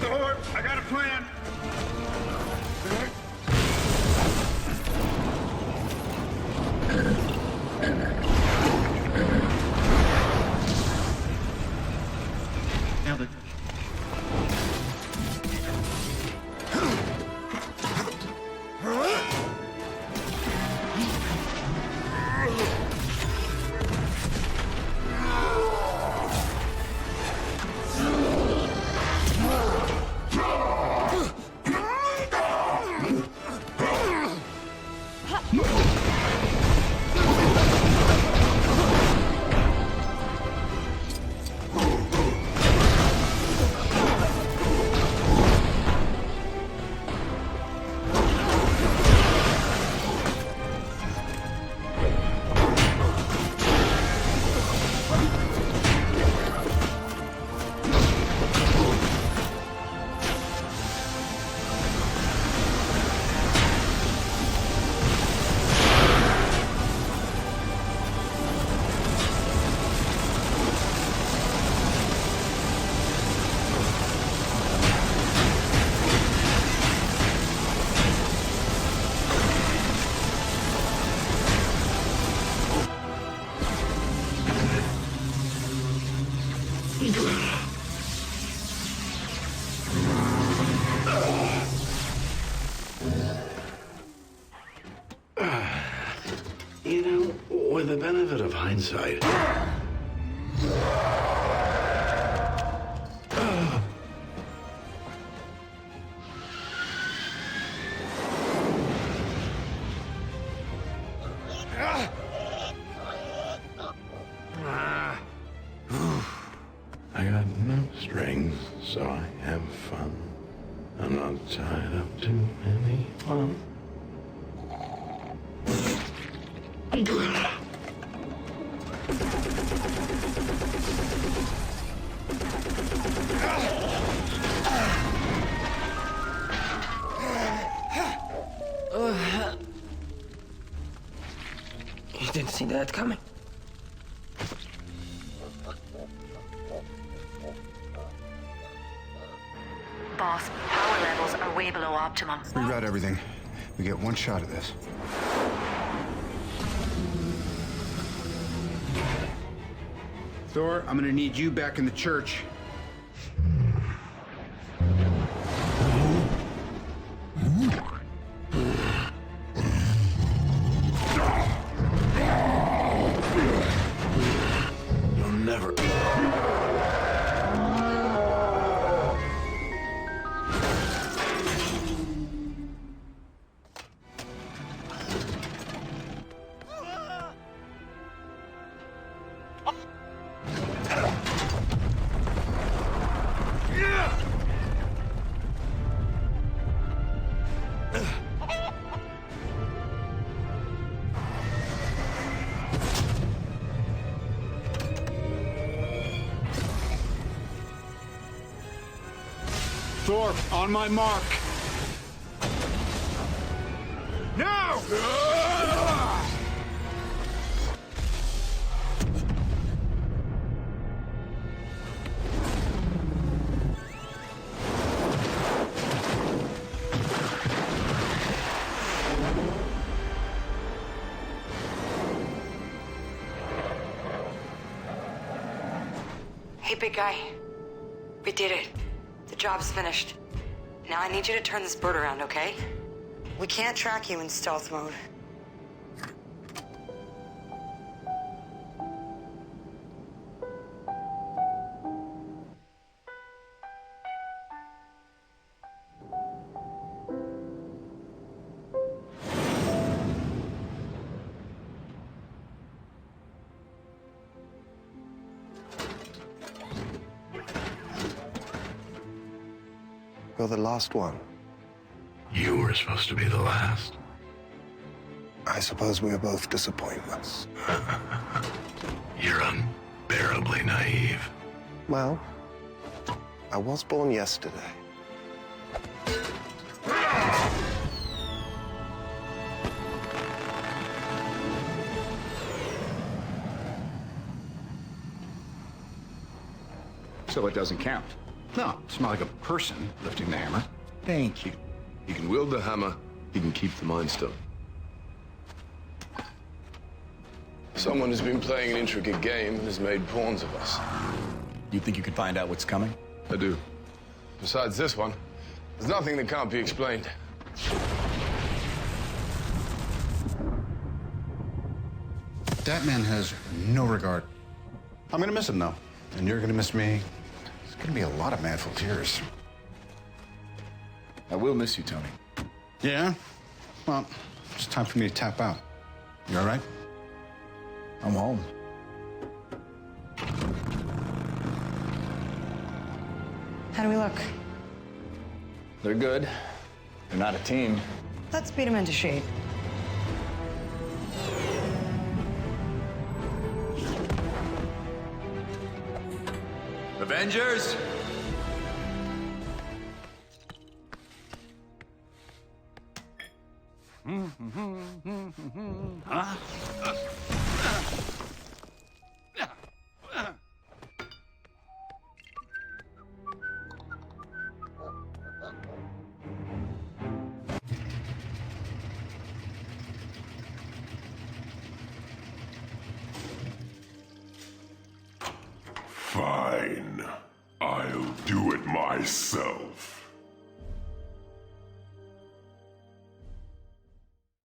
Thor, I got a plan. Nailed it. You know, with the benefit of hindsight, I got no strings, so I have fun. I'm not tied up to anyone. You didn't see that coming. Boss, power levels are way below optimum. Reroute everything. We get one shot at this. Thor, I'm gonna need you back in the church. You'll never. Thor, on my mark. Now! Hey, big guy. We did it. The job's finished. Now I need you to turn this bird around, okay? We can't track you in stealth mode. You're the last one. You were supposed to be the last. I suppose we are both disappointments. You're unbearably naive. Well, I was born yesterday. So it doesn't count. No, it's not like a person lifting the hammer. Thank you. He can wield the hammer, he can keep the Mind Stone. Someone has been playing an intricate game and has made pawns of us. You think you can find out what's coming? I do. Besides this one, there's nothing that can't be explained. That man has no regard. I'm gonna miss him, though. And you're gonna miss me. It's gonna be a lot of manful tears. I will miss you, Tony. Yeah? Well, it's time for me to tap out. You all right? I'm home. How do we look? They're good. They're not a team. Let's beat them into shape. Avengers! Huh? Fine. I'll do it myself.